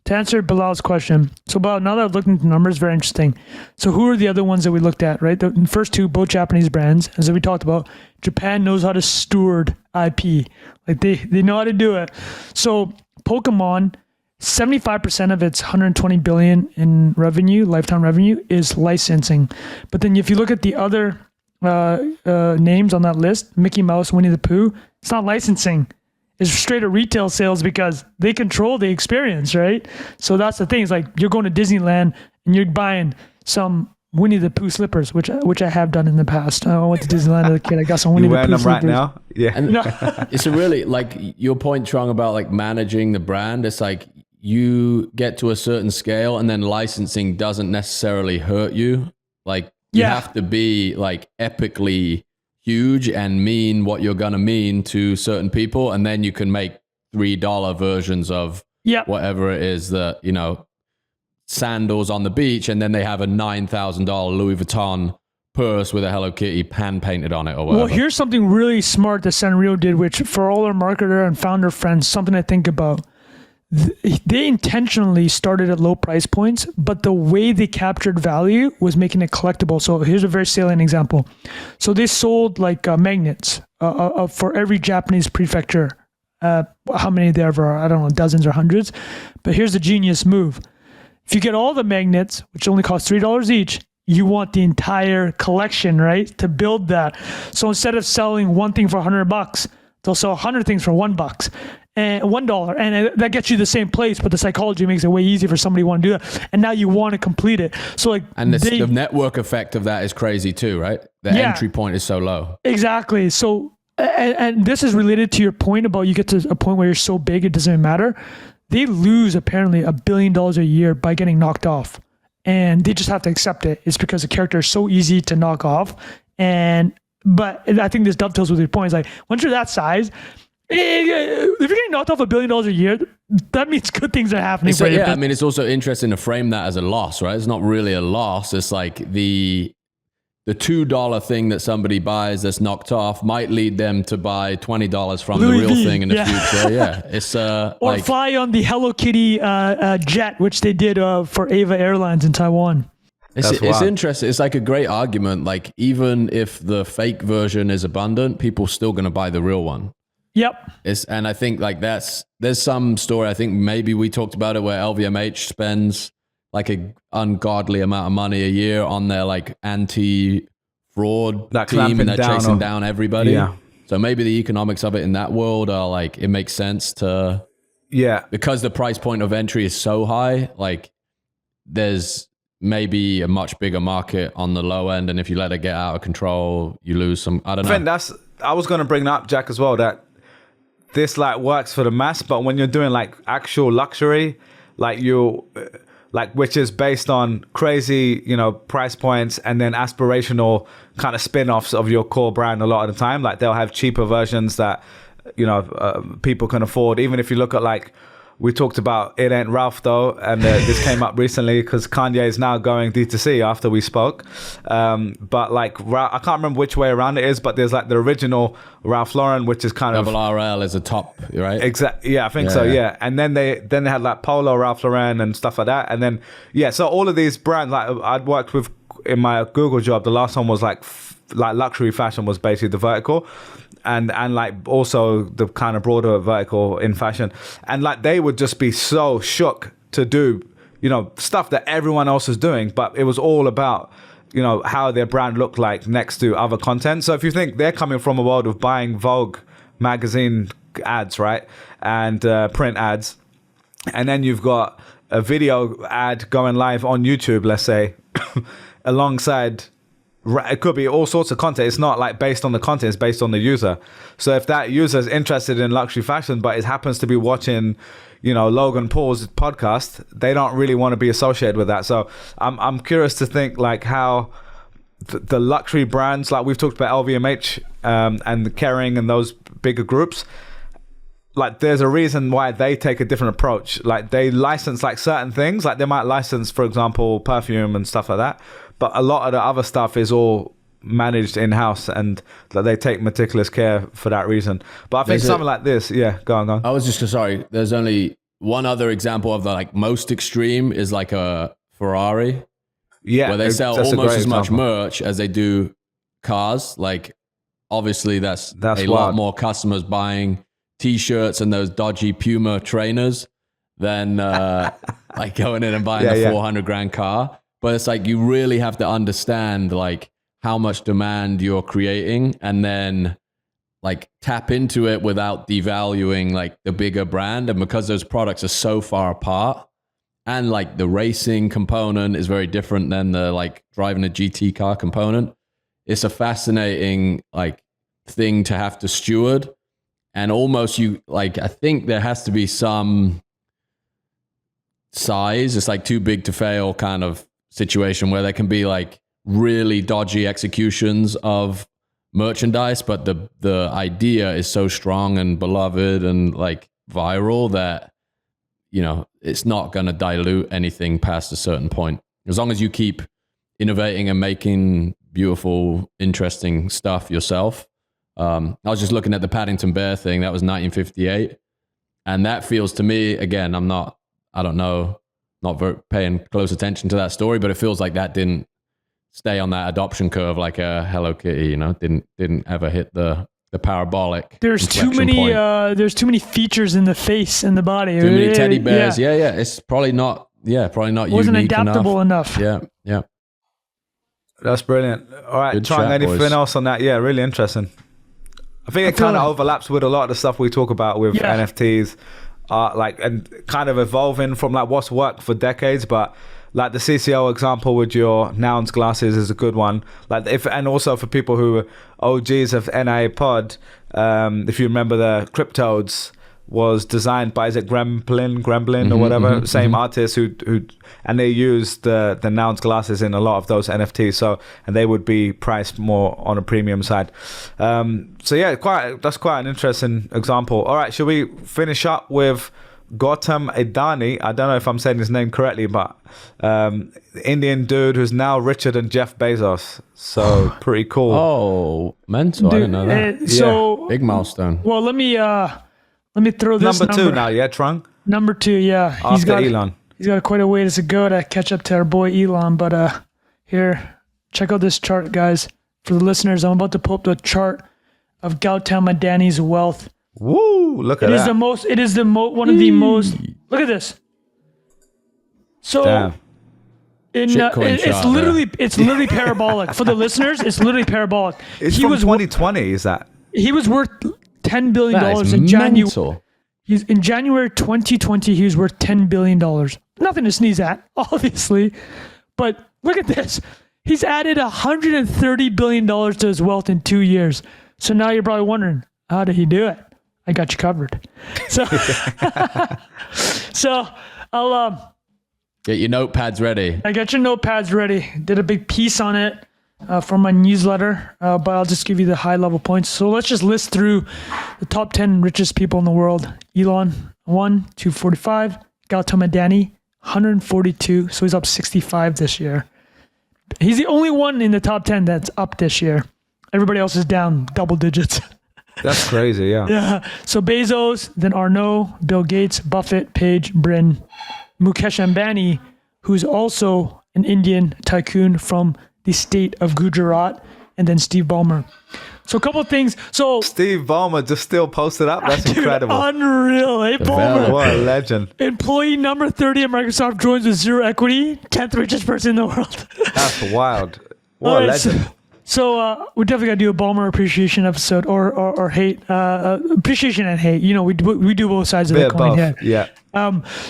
to answer Bilal's question. So Bilal, now that I've looked into the numbers, very interesting. So who are the other ones that we looked at? Right, the first two, both Japanese brands, as we talked about. Japan knows how to steward IP. Like they know how to do it. So Pokemon, 75% of its 120 billion in revenue, lifetime revenue, is licensing. But then if you look at the other names on that list, Mickey Mouse, Winnie the Pooh, it's not licensing. It's straight up retail sales because they control the experience, right? So that's the thing. It's like you're going to Disneyland and you're buying some Winnie the Pooh slippers, which I have done in the past. I went to Disneyland as a kid. I got some Winnie the Pooh slippers. You're wearing them right now? Yeah. And it's a really, like your point, Trung, about like managing the brand. It's like you get to a certain scale and then licensing doesn't necessarily hurt you. Like you have to be like epically huge and mean what you're going to mean to certain people. And then you can make $3 versions of whatever it is that, sandals on the beach. And then they have a $9,000 Louis Vuitton purse with a Hello Kitty pan painted on it or whatever. Well, here's something really smart that Sanrio did, which for all our marketer and founder friends, something I think about. They intentionally started at low price points, but the way they captured value was making it collectible. So here's a very salient example. So they sold like magnets for every Japanese prefecture. How many there ever are? I don't know, dozens or hundreds. But here's the genius move. If you get all the magnets, which only cost $3 each, you want the entire collection, right? To build that. So instead of selling one thing for $100, they'll sell 100 things for $1. And $1, and that gets you the same place, but the psychology makes it way easier for somebody who want to do that. And now you want to complete it. So like, and the network effect of that is crazy too, right? The entry point is so low. Exactly. So, and this is related to your point about you get to a point where you're so big it doesn't matter. They lose apparently $1 billion a year by getting knocked off, and they just have to accept it. It's because the character is so easy to knock off, but I think this dovetails with your point. It's like once you're that size. If you're getting knocked off $1 billion a year, that means good things are happening. So, I mean, it's also interesting to frame that as a loss, right? It's not really a loss. It's like the $2 thing that somebody buys that's knocked off might lead them to buy $20 from Louis the real thing in the future. Yeah, it's or fly on the Hello Kitty jet, which they did for Ava Airlines in Taiwan. It's interesting. It's like a great argument. Like even if the fake version is abundant, people are still going to buy the real one. Yep. And I think like there's some story, I think maybe we talked about it, where LVMH spends like a ungodly amount of money a year on their like anti-fraud team, and they're chasing down everybody. Yeah. So maybe the economics of it in that world are like, it makes sense to, because the price point of entry is so high, like there's maybe a much bigger market on the low end. And if you let it get out of control, you lose some, I don't know. I was going to bring up, Jack, as well, that this like works for the mass, but when you're doing like actual luxury, like like which is based on crazy, price points and then aspirational kind of spin-offs of your core brand a lot of the time. Like they'll have cheaper versions that, people can afford. Even if you look at like, we talked about It Ain't Ralph though, and this came up recently because Kanye is now going D2C after we spoke. But like, I can't remember which way around it is, but there's like the original Ralph Lauren, which is kind Double RL is a top, right? Exactly. Yeah, I think so. Yeah, and then they had like Polo Ralph Lauren and stuff like that, and then so all of these brands, like I'd worked with in my Google job. The last one was like luxury fashion was basically the vertical. And like also the kind of broader vertical in fashion, and like they would just be so shook to do stuff that everyone else is doing, but it was all about how their brand looked like next to other content. So if you think they're coming from a world of buying Vogue magazine ads, right, and print ads, and then you've got a video ad going live on YouTube, let's say, alongside. It could be all sorts of content. It's not like based on the content, it's based on the user. So if that user is interested in luxury fashion, but it happens to be watching, Logan Paul's podcast, they don't really want to be associated with that. So I'm curious to think like how the luxury brands, like we've talked about LVMH and the Kering and those bigger groups, like there's a reason why they take a different approach. Like they license like certain things, like they might license, for example, perfume and stuff like that. But a lot of the other stuff is all managed in-house, and that they take meticulous care for that reason. But I think something like this, go on. I was just sorry. There's only one other example of the like most extreme is like a Ferrari, where they sell almost as much merch as they do cars. Like obviously that's a lot more customers buying T-shirts and those dodgy Puma trainers than like going in and buying a $400,000 car. But it's like you really have to understand like how much demand you're creating and then like tap into it without devaluing like the bigger brand. And because those products are so far apart and like the racing component is very different than the like driving a GT car component, it's a fascinating like thing to have to steward. And almost I think there has to be some size. It's like too big to fail kind of situation where there can be like really dodgy executions of merchandise, but the idea is so strong and beloved and like viral that it's not going to dilute anything past a certain point, as long as you keep innovating and making beautiful, interesting stuff yourself. I was just looking at the Paddington Bear thing. That was 1958, and that feels to me, again, I don't know, not paying close attention to that story, but it feels like that didn't stay on that adoption curve like a Hello Kitty, didn't ever hit the parabolic. There's too many features in the face and the body. Too many teddy bears. Yeah. It's probably not wasn't unique adaptable enough. Yeah. That's brilliant. All right, Good trying chat, anything boys. else on that? Yeah, really interesting. I think it kind of overlaps with a lot of the stuff we talk about with NFTs. And kind of evolving from like what's worked for decades, but like the CCO example with your Nouns glasses is a good one. And also for people who are OGs of NIA Pod, if you remember the Cryptodes was designed by, is it Gremlin or whatever, same artist who and they used the Nouns glasses in a lot of those NFTs. So, and they would be priced more on a premium side. That's quite an interesting example. All right, should we finish up with Gautam Adani? I don't know if I'm saying his name correctly, but Indian dude who's now richer than Jeff Bezos. So pretty cool. Oh, mental! Dude, I didn't know that. Big milestone. Well, let me throw this number 2 now, Trung? Number 2, yeah. After Elon. He's got quite a ways to go to catch up to our boy Elon. But here, check out this chart, guys. For the listeners, I'm about to pull up the chart of Gautam Adani's wealth. Woo! Look at that. It is one of the most. Look at this. So, damn. It's literally parabolic. For the listeners, it's literally parabolic. It's from 2020. Is that? He was worth $10 billion in January. In January 2020, he was worth $10 billion. Nothing to sneeze at, obviously. But look at this. He's added $130 billion to his wealth in 2 years. So now you're probably wondering, how did he do it? I got you covered. So, so Get your notepads ready. I got your notepads ready. Did a big piece on it for my newsletter, but I'll just give you the high level points. So let's just list through the top 10 richest people in the world. Elon, 245. Gautam Adani, 142. So he's up 65 this year. He's the only one in the top 10 that's up this year. Everybody else is down double digits. That's crazy, yeah. Yeah. So Bezos, then Arnault, Bill Gates, Buffett, Page, Brin, Mukesh Ambani, who's also an Indian tycoon from the state of Gujarat, and then Steve Ballmer. So a couple of things. So Steve Ballmer just still posted up. That's dude, incredible. Unreal. Hey, Ballmer. What a legend. Employee number 30 at Microsoft joins with zero equity, 10th richest person in the world. That's wild. What a legend. So we definitely got to do a Ballmer appreciation episode or hate, appreciation and hate. You know, we do both sides of the coin. Yeah.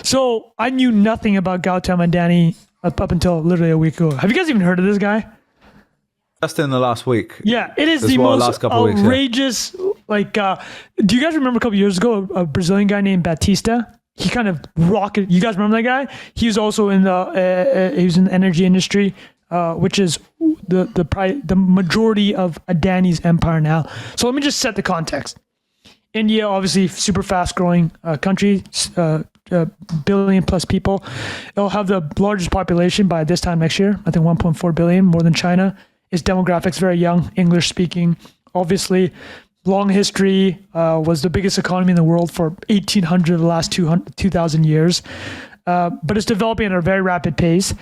So I knew nothing about Gautam Adani up until literally a week ago. Have you guys even heard of this guy? Just in the last week. Yeah, it is the most outrageous. Like, do you guys remember a couple years ago a Brazilian guy named Batista? He kind of rocketed. You guys remember that guy? He was also in the he was in the energy industry, which is the majority of Adani's empire now. So let me just set the context. India, obviously, super fast growing country, billion plus people. It'll have the largest population by this time next year. I think 1.4 billion, more than China. Its demographics very young, English speaking. Obviously, long history, was the biggest economy in the world for 1800, the last 2,000 years. But it's developing at a very rapid pace.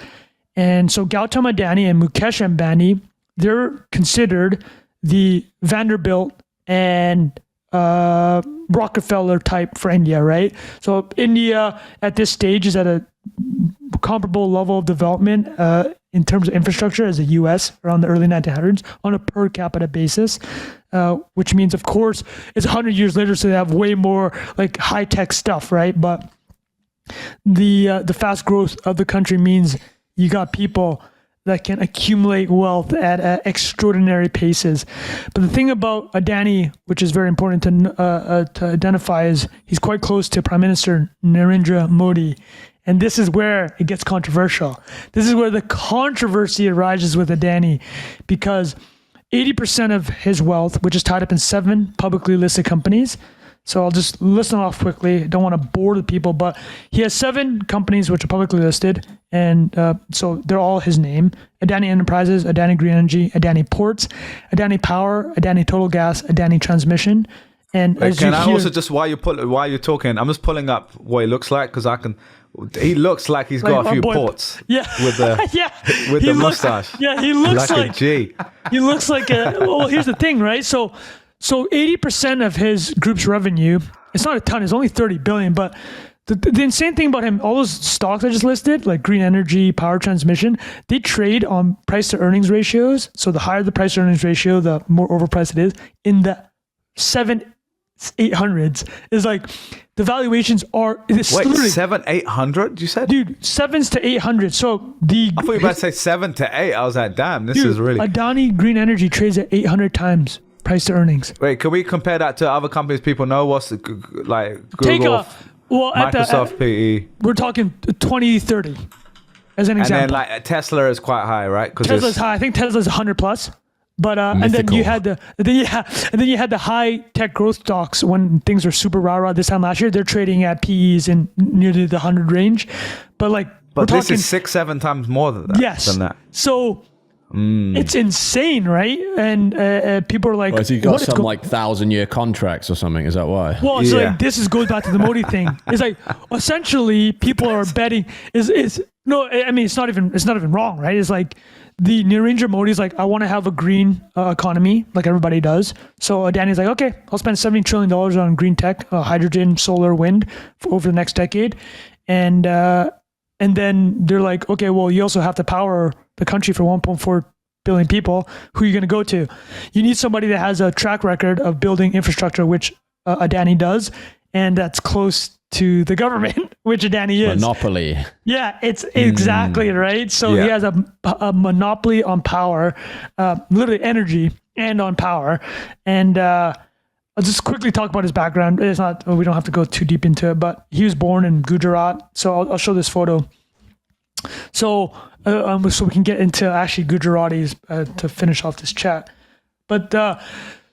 And so Gautam Adani and Mukesh Ambani, they're considered the Vanderbilt and Rockefeller type for India, right? So India at this stage is at a comparable level of development in terms of infrastructure as the US around the early 1900s on a per capita basis, which means, of course, it's 100 years later, so they have way more like high-tech stuff, right? But the fast growth of the country means you got people that can accumulate wealth at extraordinary paces. But the thing about Adani, which is very important to identify, is he's quite close to Prime Minister Narendra Modi. And this is where it gets controversial. This is where the controversy arises with Adani, because 80% of his wealth, which is tied up in 7 publicly listed companies. So I'll just list them off quickly. Don't want to bore the people, but he has 7 companies which are publicly listed. And so they're all his name: Adani Enterprises, Adani Green Energy, Adani Ports, Adani Power, Adani Total Gas, Adani Transmission. And as can I also just, while you're talking, I'm just pulling up what he looks like, because he looks like he's got a few ports. Yeah. With the with the mustache. Yeah, he looks like a G. He looks like a. Well, here's the thing, right? So 80% of his group's revenue, it's not a ton, it's only 30 billion, but the insane thing about him, all those stocks I just listed, like green energy, power transmission, they trade on price to earnings ratios. So the higher the price to earnings ratio, the more overpriced it is. In the 700-800s, is like the valuations are. Wait, 700-800? You said, dude, 7s to 800. So I thought you were about to say 7 to 8. I was like, damn, this is really. Adani Green Energy trades at 800 times price to earnings. Wait, can we compare that to other companies people know? What's like Google, Microsoft PE? We're talking 2030 as an example. And then like Tesla is quite high, right? Tesla's high. I think Tesla's 100 plus. But and then you had the high tech growth stocks when things were super rah-rah this time last year. They're trading at PEs in nearly the 100 range. But this is 6-7 times more than that. Yes. Than that. So it's insane, right? And people are like, has he got some like 1,000-year contracts or something? Is that why? Well, it's like this goes back to the Modi thing. It's like essentially people are betting it's not even wrong, right? It's like the Narendra Modi is like, I want to have a green economy like everybody does. So Adani's like, okay, I'll spend $70 trillion on green tech, hydrogen, solar, wind over the next decade. And then they're like, okay, well, you also have to power the country for 1.4 billion people. Who are you going to go to? You need somebody that has a track record of building infrastructure, which Adani does, and that's close to the government, which Adani is. Monopoly. Yeah, it's exactly right. So he has a monopoly on power, literally energy, and on power. And I'll just quickly talk about his background. It's not, we don't have to go too deep into it, but he was born in Gujarat. So I'll show this photo. So so we can get into actually Gujaratis to finish off this chat. But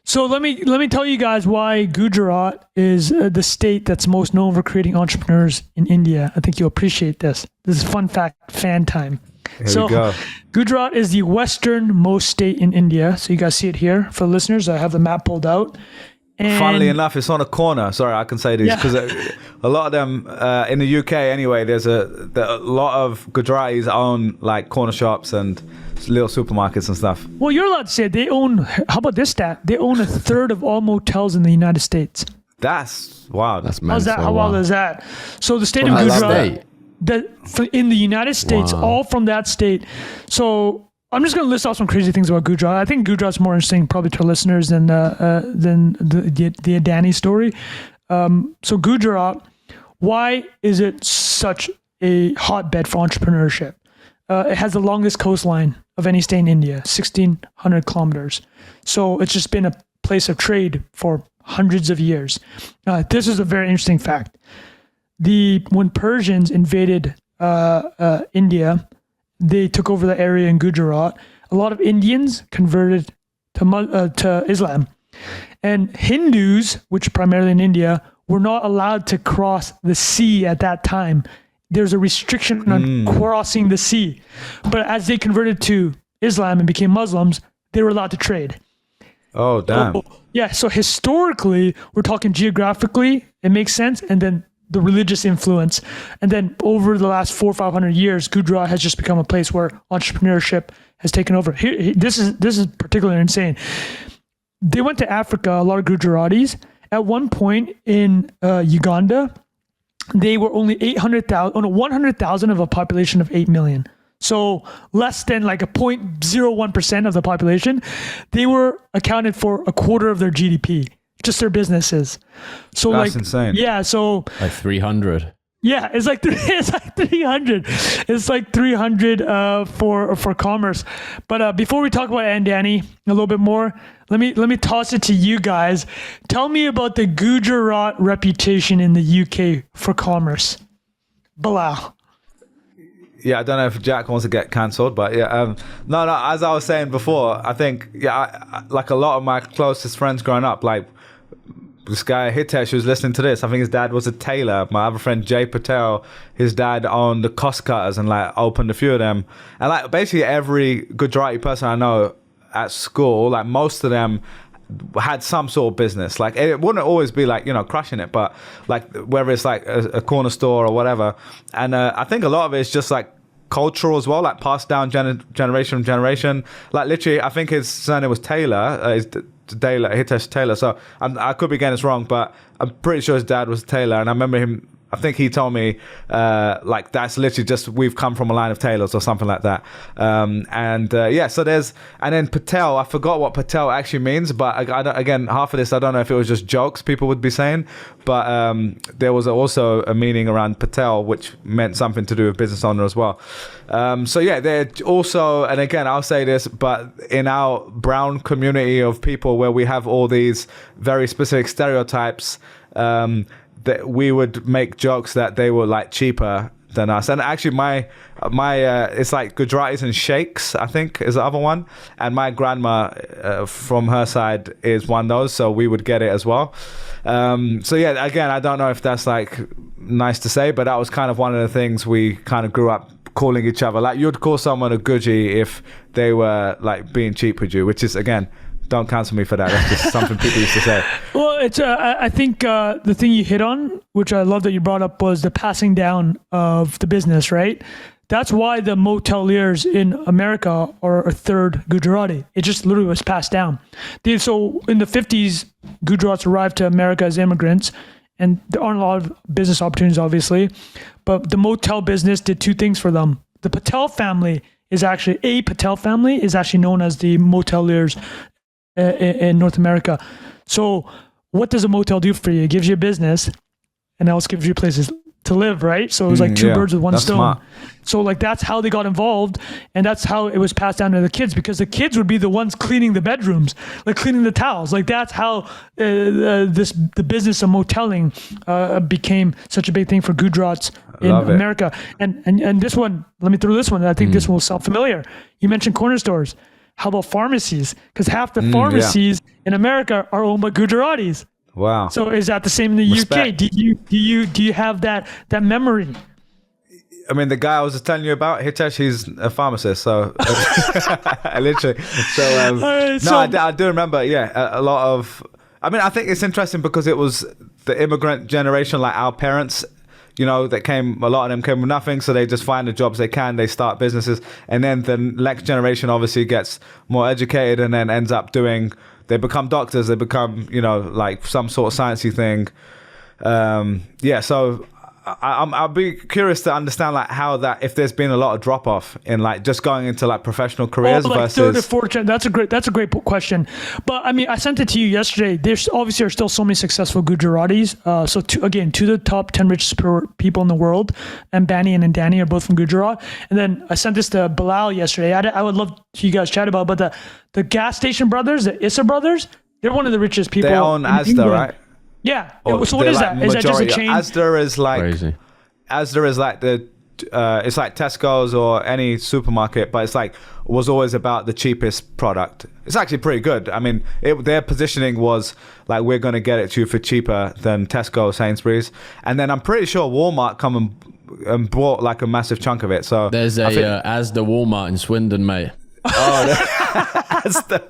so let me tell you guys why Gujarat is the state that's most known for creating entrepreneurs in India. I think you'll appreciate this. This is fun fact fan time. Here we go. Gujarat is the westernmost state in India. So you guys see it here. For listeners, I have the map pulled out. And funnily enough, it's on a corner. Sorry, I can say these because a lot of them in the UK anyway. There's a lot of Gujaratis own like corner shops and little supermarkets and stuff. Well, you're allowed to say it. They own. How about this stat? They own 1/3 of all motels in the United States. That's wow. That's How's that? mental. How wild Wow. is that? So the state of From that Gujarat, state. in the United States, Wow. all from that state. So I'm just going to list off some crazy things about Gujarat. I think Gujarat's more interesting probably to listeners than the Adani story. So Gujarat, why is it such a hotbed for entrepreneurship? It has the longest coastline of any state in India, 1,600 kilometers. So it's just been a place of trade for hundreds of years. This is a very interesting fact. When Persians invaded India, they took over the area in Gujarat. A lot of Indians converted to Islam. And Hindus, which primarily in India, were not allowed to cross the sea at that time. There's a restriction on crossing the sea. But as they converted to Islam and became Muslims, they were allowed to trade. Oh, damn. So, yeah, so historically, we're talking geographically, it makes sense, and then the religious influence. And then over the last 400 or 500 years, Gujarat has just become a place where entrepreneurship has taken over. This is particularly insane. They went to Africa, a lot of Gujaratis. At one point in Uganda, they were only 100,000 of a population of 8 million. So less than like a 0.01% of the population. They were accounted for a quarter of their GDP, just their businesses. So that's insane. Yeah, so Like 300. yeah, it's like 300. It's like 300 for commerce. But before we talk about Adani a little bit more, let me toss it to you guys. Tell me about the Gujarat reputation in the UK for commerce. Bilal. Yeah, I don't know if Jack wants to get cancelled, but yeah, no. As I was saying before, I think like a lot of my closest friends growing up, like this guy Hitesh who's listening to this, I think his dad was a tailor. My other friend Jay Patel, his dad owned the cost cutters and like opened a few of them. And like basically every Gujarati person I know at school, like most of them had some sort of business. Like it wouldn't always be like, crushing it, but like whether it's like a corner store or whatever. And I think a lot of it is just like cultural as well, like passed down generation from generation. Like literally, I think his surname was Taylor, Hitesh Taylor. So I could be getting this wrong, but I'm pretty sure his dad was Taylor. And I remember him, I think he told me like that's literally just we've come from a line of tailors or something like that. So there's, and then Patel, I forgot what Patel actually means, but again, half of this I don't know if it was just jokes people would be saying, but there was also a meaning around Patel which meant something to do with business owner as well. They're also, and again I'll say this, but in our brown community of people where we have all these very specific stereotypes, that we would make jokes that they were like cheaper than us. And actually my it's like Gujaratis and Shakes, I think is the other one. And my grandma from her side is one of those, so we would get it as well. Again, I don't know if that's like nice to say, but that was kind of one of the things we kind of grew up calling each other. Like you'd call someone a Guji if they were like being cheap with you, which is, again, don't cancel me for that. That's just something people used to say. Well, it's I think the thing you hit on, which I love that you brought up, was the passing down of the business, right? That's why the moteliers in America are 1/3 Gujarati. It just literally was passed down. So in the 50s, Gujarats arrived to America as immigrants, and there aren't a lot of business opportunities, obviously. But the motel business did two things for them. The Patel family is actually known as the moteliers in North America. So what does a motel do for you? It gives you a business and else gives you places to live, right? So it was like two birds with one stone. Smart. So like that's how they got involved, and that's how it was passed down to the kids, because the kids would be the ones cleaning the bedrooms, like cleaning the towels. Like that's how the business of moteling became such a big thing for Gujaratis in America. And this one, let me throw this one. I think this will sound familiar. You mentioned corner stores. How about pharmacies? Because half the pharmacies in America are owned by Gujaratis. Wow. So is that the same in the Respect. UK? Do you have that memory? I mean, the guy I was just telling you about, Hitesh, he's a pharmacist, so literally. So I do remember, a lot of. I mean, I think it's interesting because it was the immigrant generation, like our parents. A lot of them came with nothing, so they just find the jobs they can, they start businesses, and then the next generation obviously gets more educated and then ends up they become doctors, they become, like some sort of sciencey thing. So I'll be curious to understand like how that, if there's been a lot of drop off in like just going into like professional careers versus third or fourth. That's a great question. But I mean, I sent it to you yesterday. There's obviously are still so many successful Gujaratis. So to the top 10 richest people in the world, Ambani and Adani are both from Gujarat. And then I sent this to Bilal yesterday. I would love to you guys chat about, but the gas station brothers, the Issa brothers, they're one of the richest people. They own Asda, right? Yeah. So what is that? Is that just a chain? Asda is like Crazy. Asda is like it's like Tesco's or any supermarket, but it's like was always about the cheapest product. It's actually pretty good. I mean, their positioning was like, we're going to get it to you for cheaper than Tesco or Sainsbury's. And then I'm pretty sure Walmart come and bought like a massive chunk of it. So there's Asda Walmart in Swindon, mate. Asda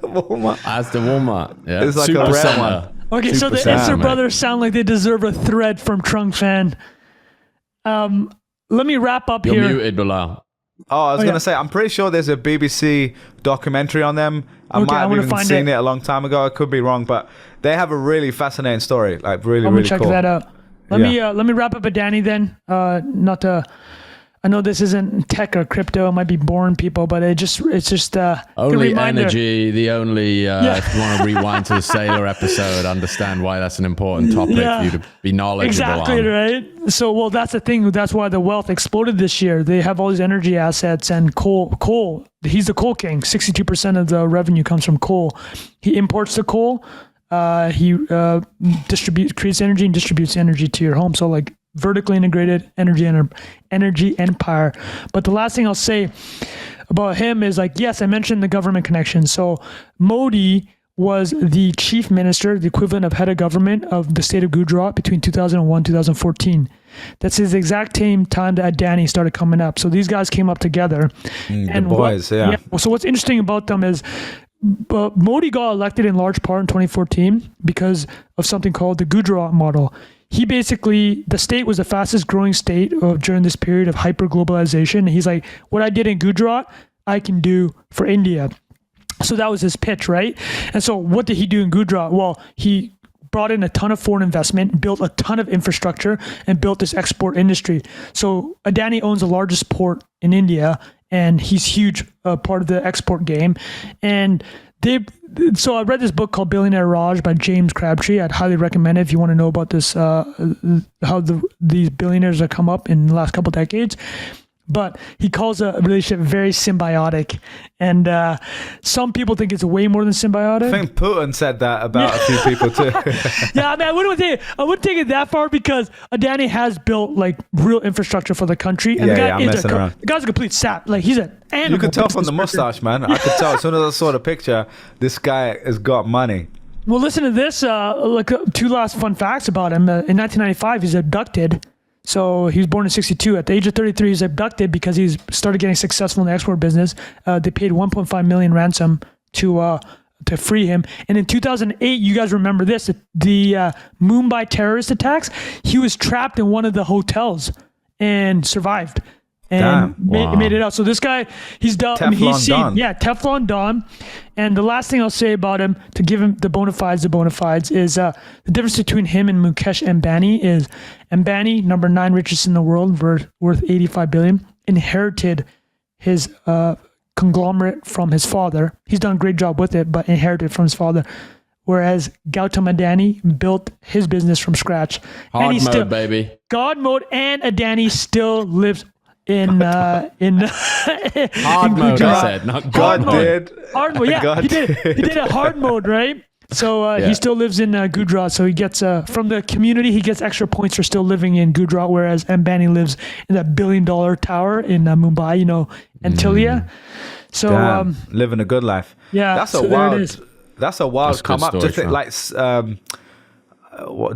Walmart. Asda Walmart. Yeah. It's like a rare one. Okay, so the Issa brothers sound like they deserve a thread from Trung Phan. Let me wrap up You're here. muted, Bilal. I was going to say, I'm pretty sure there's a BBC documentary on them. I might have even seen it a long time ago. I could be wrong, but they have a really fascinating story. Like really, really cool. I'm going to check that out. Let me wrap up with Danny then. I know this isn't tech or crypto. It might be boring people, but it's just only energy. The only if you want to rewind to the Sailor episode, understand why that's an important topic for you to be knowledgeable on. Exactly right. So that's the thing. That's why the wealth exploded this year. They have all these energy assets and coal. He's the coal king. 62% of the revenue comes from coal. He imports the coal. He creates energy and distributes energy to your home. So like vertically integrated energy empire. But the last thing I'll say about him is like, yes, I mentioned the government connection. So Modi was the chief minister, the equivalent of head of government of the state of Gujarat between 2001, 2014. That's his exact same time that Adani started coming up. So these guys came up together. The boys, So what's interesting about them is Modi got elected in large part in 2014 because of something called the Gujarat model. The state was the fastest growing state during this period of hyper globalization. He's like, what I did in Gujarat, I can do for India. So that was his pitch, right? And so what did he do in Gujarat? Well, he brought in a ton of foreign investment, built a ton of infrastructure, and built this export industry. So Adani owns the largest port in India, and he's huge part of the export game. And so I read this book called Billionaire Raj by James Crabtree. I'd highly recommend it if you want to know about this, how these billionaires have come up in the last couple of decades. But he calls a relationship very symbiotic. And some people think it's way more than symbiotic. I think Putin said that about a few people too. Yeah, I mean, I wouldn't take it that far because Adani has built like real infrastructure for the country. And the guy's a complete sap. Like he's an animal. You could tell from the mustache, man. I could tell as soon as I saw the picture, this guy has got money. Well, listen to this. Two last fun facts about him. In 1995, he's abducted. So he was born in 1962. At the age of 33, he was abducted because he started getting successful in the export business. They paid $1.5 million ransom to free him. And in 2008, you guys remember this, the Mumbai terrorist attacks. He was trapped in one of the hotels and survived and made it out. So this guy, he's done. Teflon Don. And the last thing I'll say about him, to give him the bona fides, is the difference between him and Mukesh Ambani is Ambani, number 9 richest in the world, worth $85 billion, inherited his conglomerate from his father. He's done a great job with it, but inherited from his father. whereas Gautam Adani built his business from scratch. Hard and mode, baby. God mode, and Adani still lives in hard in mode. Gujarat. I said, not God God mode. did. Hard mode, yeah. God He did a hard mode, right? So Yeah. he still lives in Gujarat. So he gets from the community, he gets extra points for still living in Gujarat, whereas Ambani lives in that $1 billion tower in Mumbai, Antilia. So Damn, living a good life. yeah, That's so a there it wild. is. That's a wild That's a good come up. story, Just think, like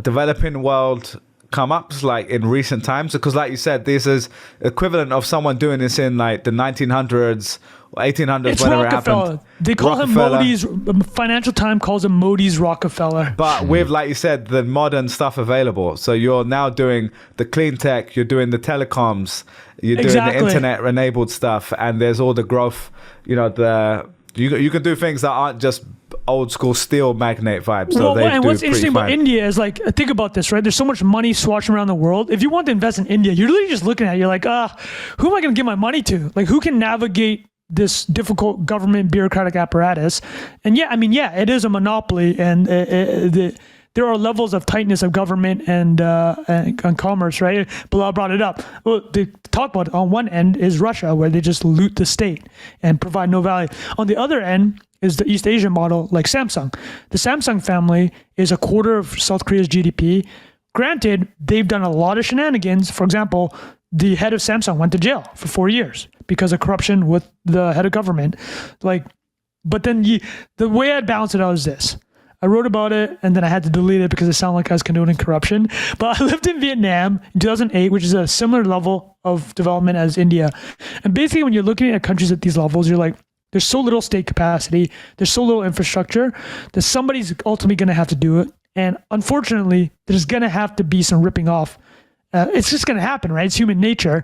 developing world come ups like in recent times, because like you said, this is equivalent of someone doing this in like the 1900s or 1800s, It's whenever it Rockefeller. happened. They call him Rockefeller. Modi's. Financial Times calls him Modi's Rockefeller. But with, like you said, the modern stuff available. So you're now doing the clean tech, you're doing the telecoms, you're doing the Exactly. internet-enabled stuff, and there's all the growth. You can do things that aren't just old school steel magnate vibes. So they and do what's pretty interesting about fine. India is like, think about this, right? There's so much money swashing around the world. If you want to invest in India, you're literally just looking at it. You're like, who am I going to give my money to? Like, who can navigate this difficult government bureaucratic apparatus? And it is a monopoly, and there are levels of tightness of government and commerce, right? Bilal brought it up. Well, they talk about on one end is Russia, where they just loot the state and provide no value. On the other end is the East Asian model, like Samsung. The Samsung family is a quarter of South Korea's GDP. Granted, they've done a lot of shenanigans. For example, the head of Samsung went to jail for 4 years because of corruption with the head of government. But then the way I'd balance it out is this. I wrote about it and then I had to delete it because it sounded like I was condoning corruption. But I lived in Vietnam in 2008, which is a similar level of development as India. And basically, when you're looking at countries at these levels, you're like, there's so little state capacity, there's so little infrastructure that somebody's ultimately going to have to do it. And unfortunately, there's going to have to be some ripping off. It's just going to happen, right? It's human nature.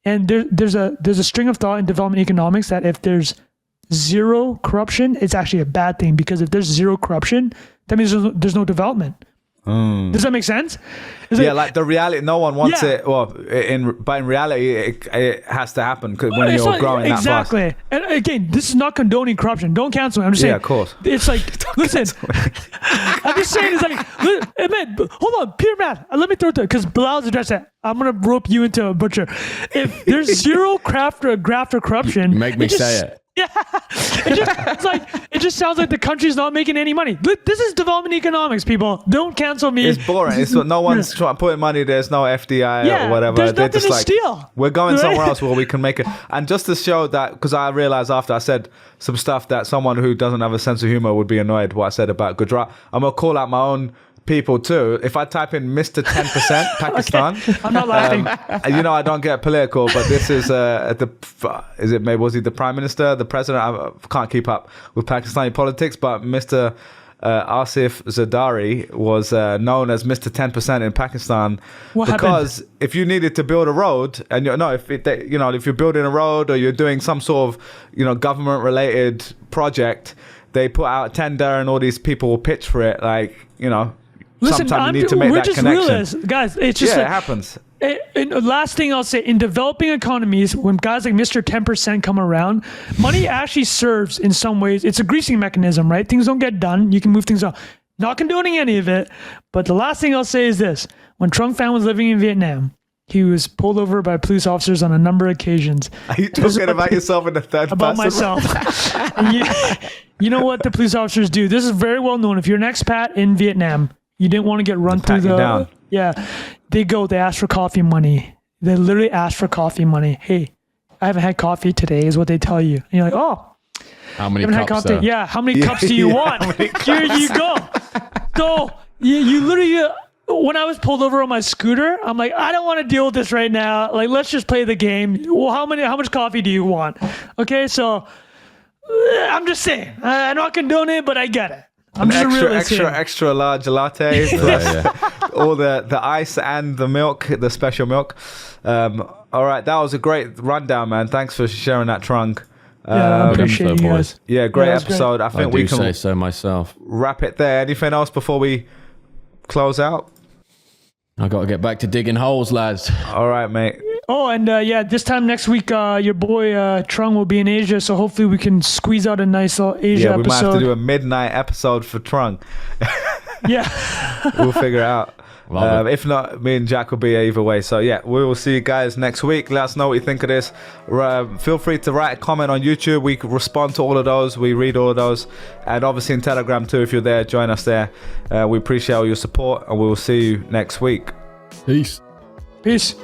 And there's a string of thought in development economics that if there's zero corruption, it's actually a bad thing, because if there's zero corruption, that means there's no development. Does that make sense? Like the reality, no one wants Yeah. it. Well, in reality, it has to happen when It's you're not- growing that fast. exactly. And again, this is not condoning corruption. Don't cancel me. I'm just saying. Yeah, of course. It's like, listen, I'm just saying, it's like, hey, man, hold on, Peter Matt, let me throw it to, because Bilal's addressed that. I'm going to rope you into a butcher. If there's zero graft or corruption, You make me say it. Yeah, it just sounds like the country's not making any money. Look, this is development economics, people. Don't cancel me. It's boring. It's no one's putting money. There's no FDI or whatever. There's They're nothing just to like, steal. we're going Right? somewhere else where we can make it. And just to show that, because I realized after I said some stuff that someone who doesn't have a sense of humor would be annoyed what I said about Gujarat, I'm gonna call out my own people too. If I type in Mr. 10% Pakistan, I'm not laughing. I don't get political, but this is was he the prime minister, the president? I can't keep up with Pakistani politics, but Mr. Asif Zardari was known as Mr. 10% in Pakistan because if you needed to build a road, and if you're building a road or you're doing some sort of government related project, they put out a tender and all these people will pitch for it. Listen, sometimes you need to make we're that just connection. realists, guys. It's just it happens. And last thing I'll say, in developing economies, when guys like Mr. 10% come around, money actually serves in some ways. It's a greasing mechanism, right? Things don't get done. You can move things on. Not condoning any of it. But the last thing I'll say is this. When Trung Phan was living in Vietnam, he was pulled over by police officers on a number of occasions. Are you talking about yourself in the third about person? myself. And you know what the police officers do? This is very well known. If you're an expat in Vietnam, you didn't want to get run through the... down. Yeah. They ask for coffee money. They literally ask for coffee money. Hey, I haven't had coffee today, is what they tell you. And you're like, oh. How many haven't cups? had coffee? Yeah, how many cups do you want? Here you go. So you literally... when I was pulled over on my scooter, I'm like, I don't want to deal with this right now. Like, let's just play the game. Well, how much coffee do you want? Okay, so I'm just saying. I'm not condoning it, but I get it. I'm just a realist here. extra large latte, plus all the ice and the milk, the special milk. All right, that was a great rundown, man. Thanks for sharing that, Trung. I appreciate you guys. Yeah, great Yeah, it was episode. I think I we do can say so myself. wrap it there. Anything else before we close out? I got to get back to digging holes, lads. All right, mate. Oh, and this time next week, your boy Trung will be in Asia, so hopefully we can squeeze out a nice little Asia episode. Yeah, we might have to do a midnight episode for Trung. Yeah. We'll figure it out. If not, me and Jack will be either way. So yeah, we will see you guys next week. Let us know what you think of this. Feel free to write a comment on YouTube. We respond to all of those. We read all of those. And obviously in Telegram too, if you're there, join us there. We appreciate all your support, and we will see you next week. Peace. Peace.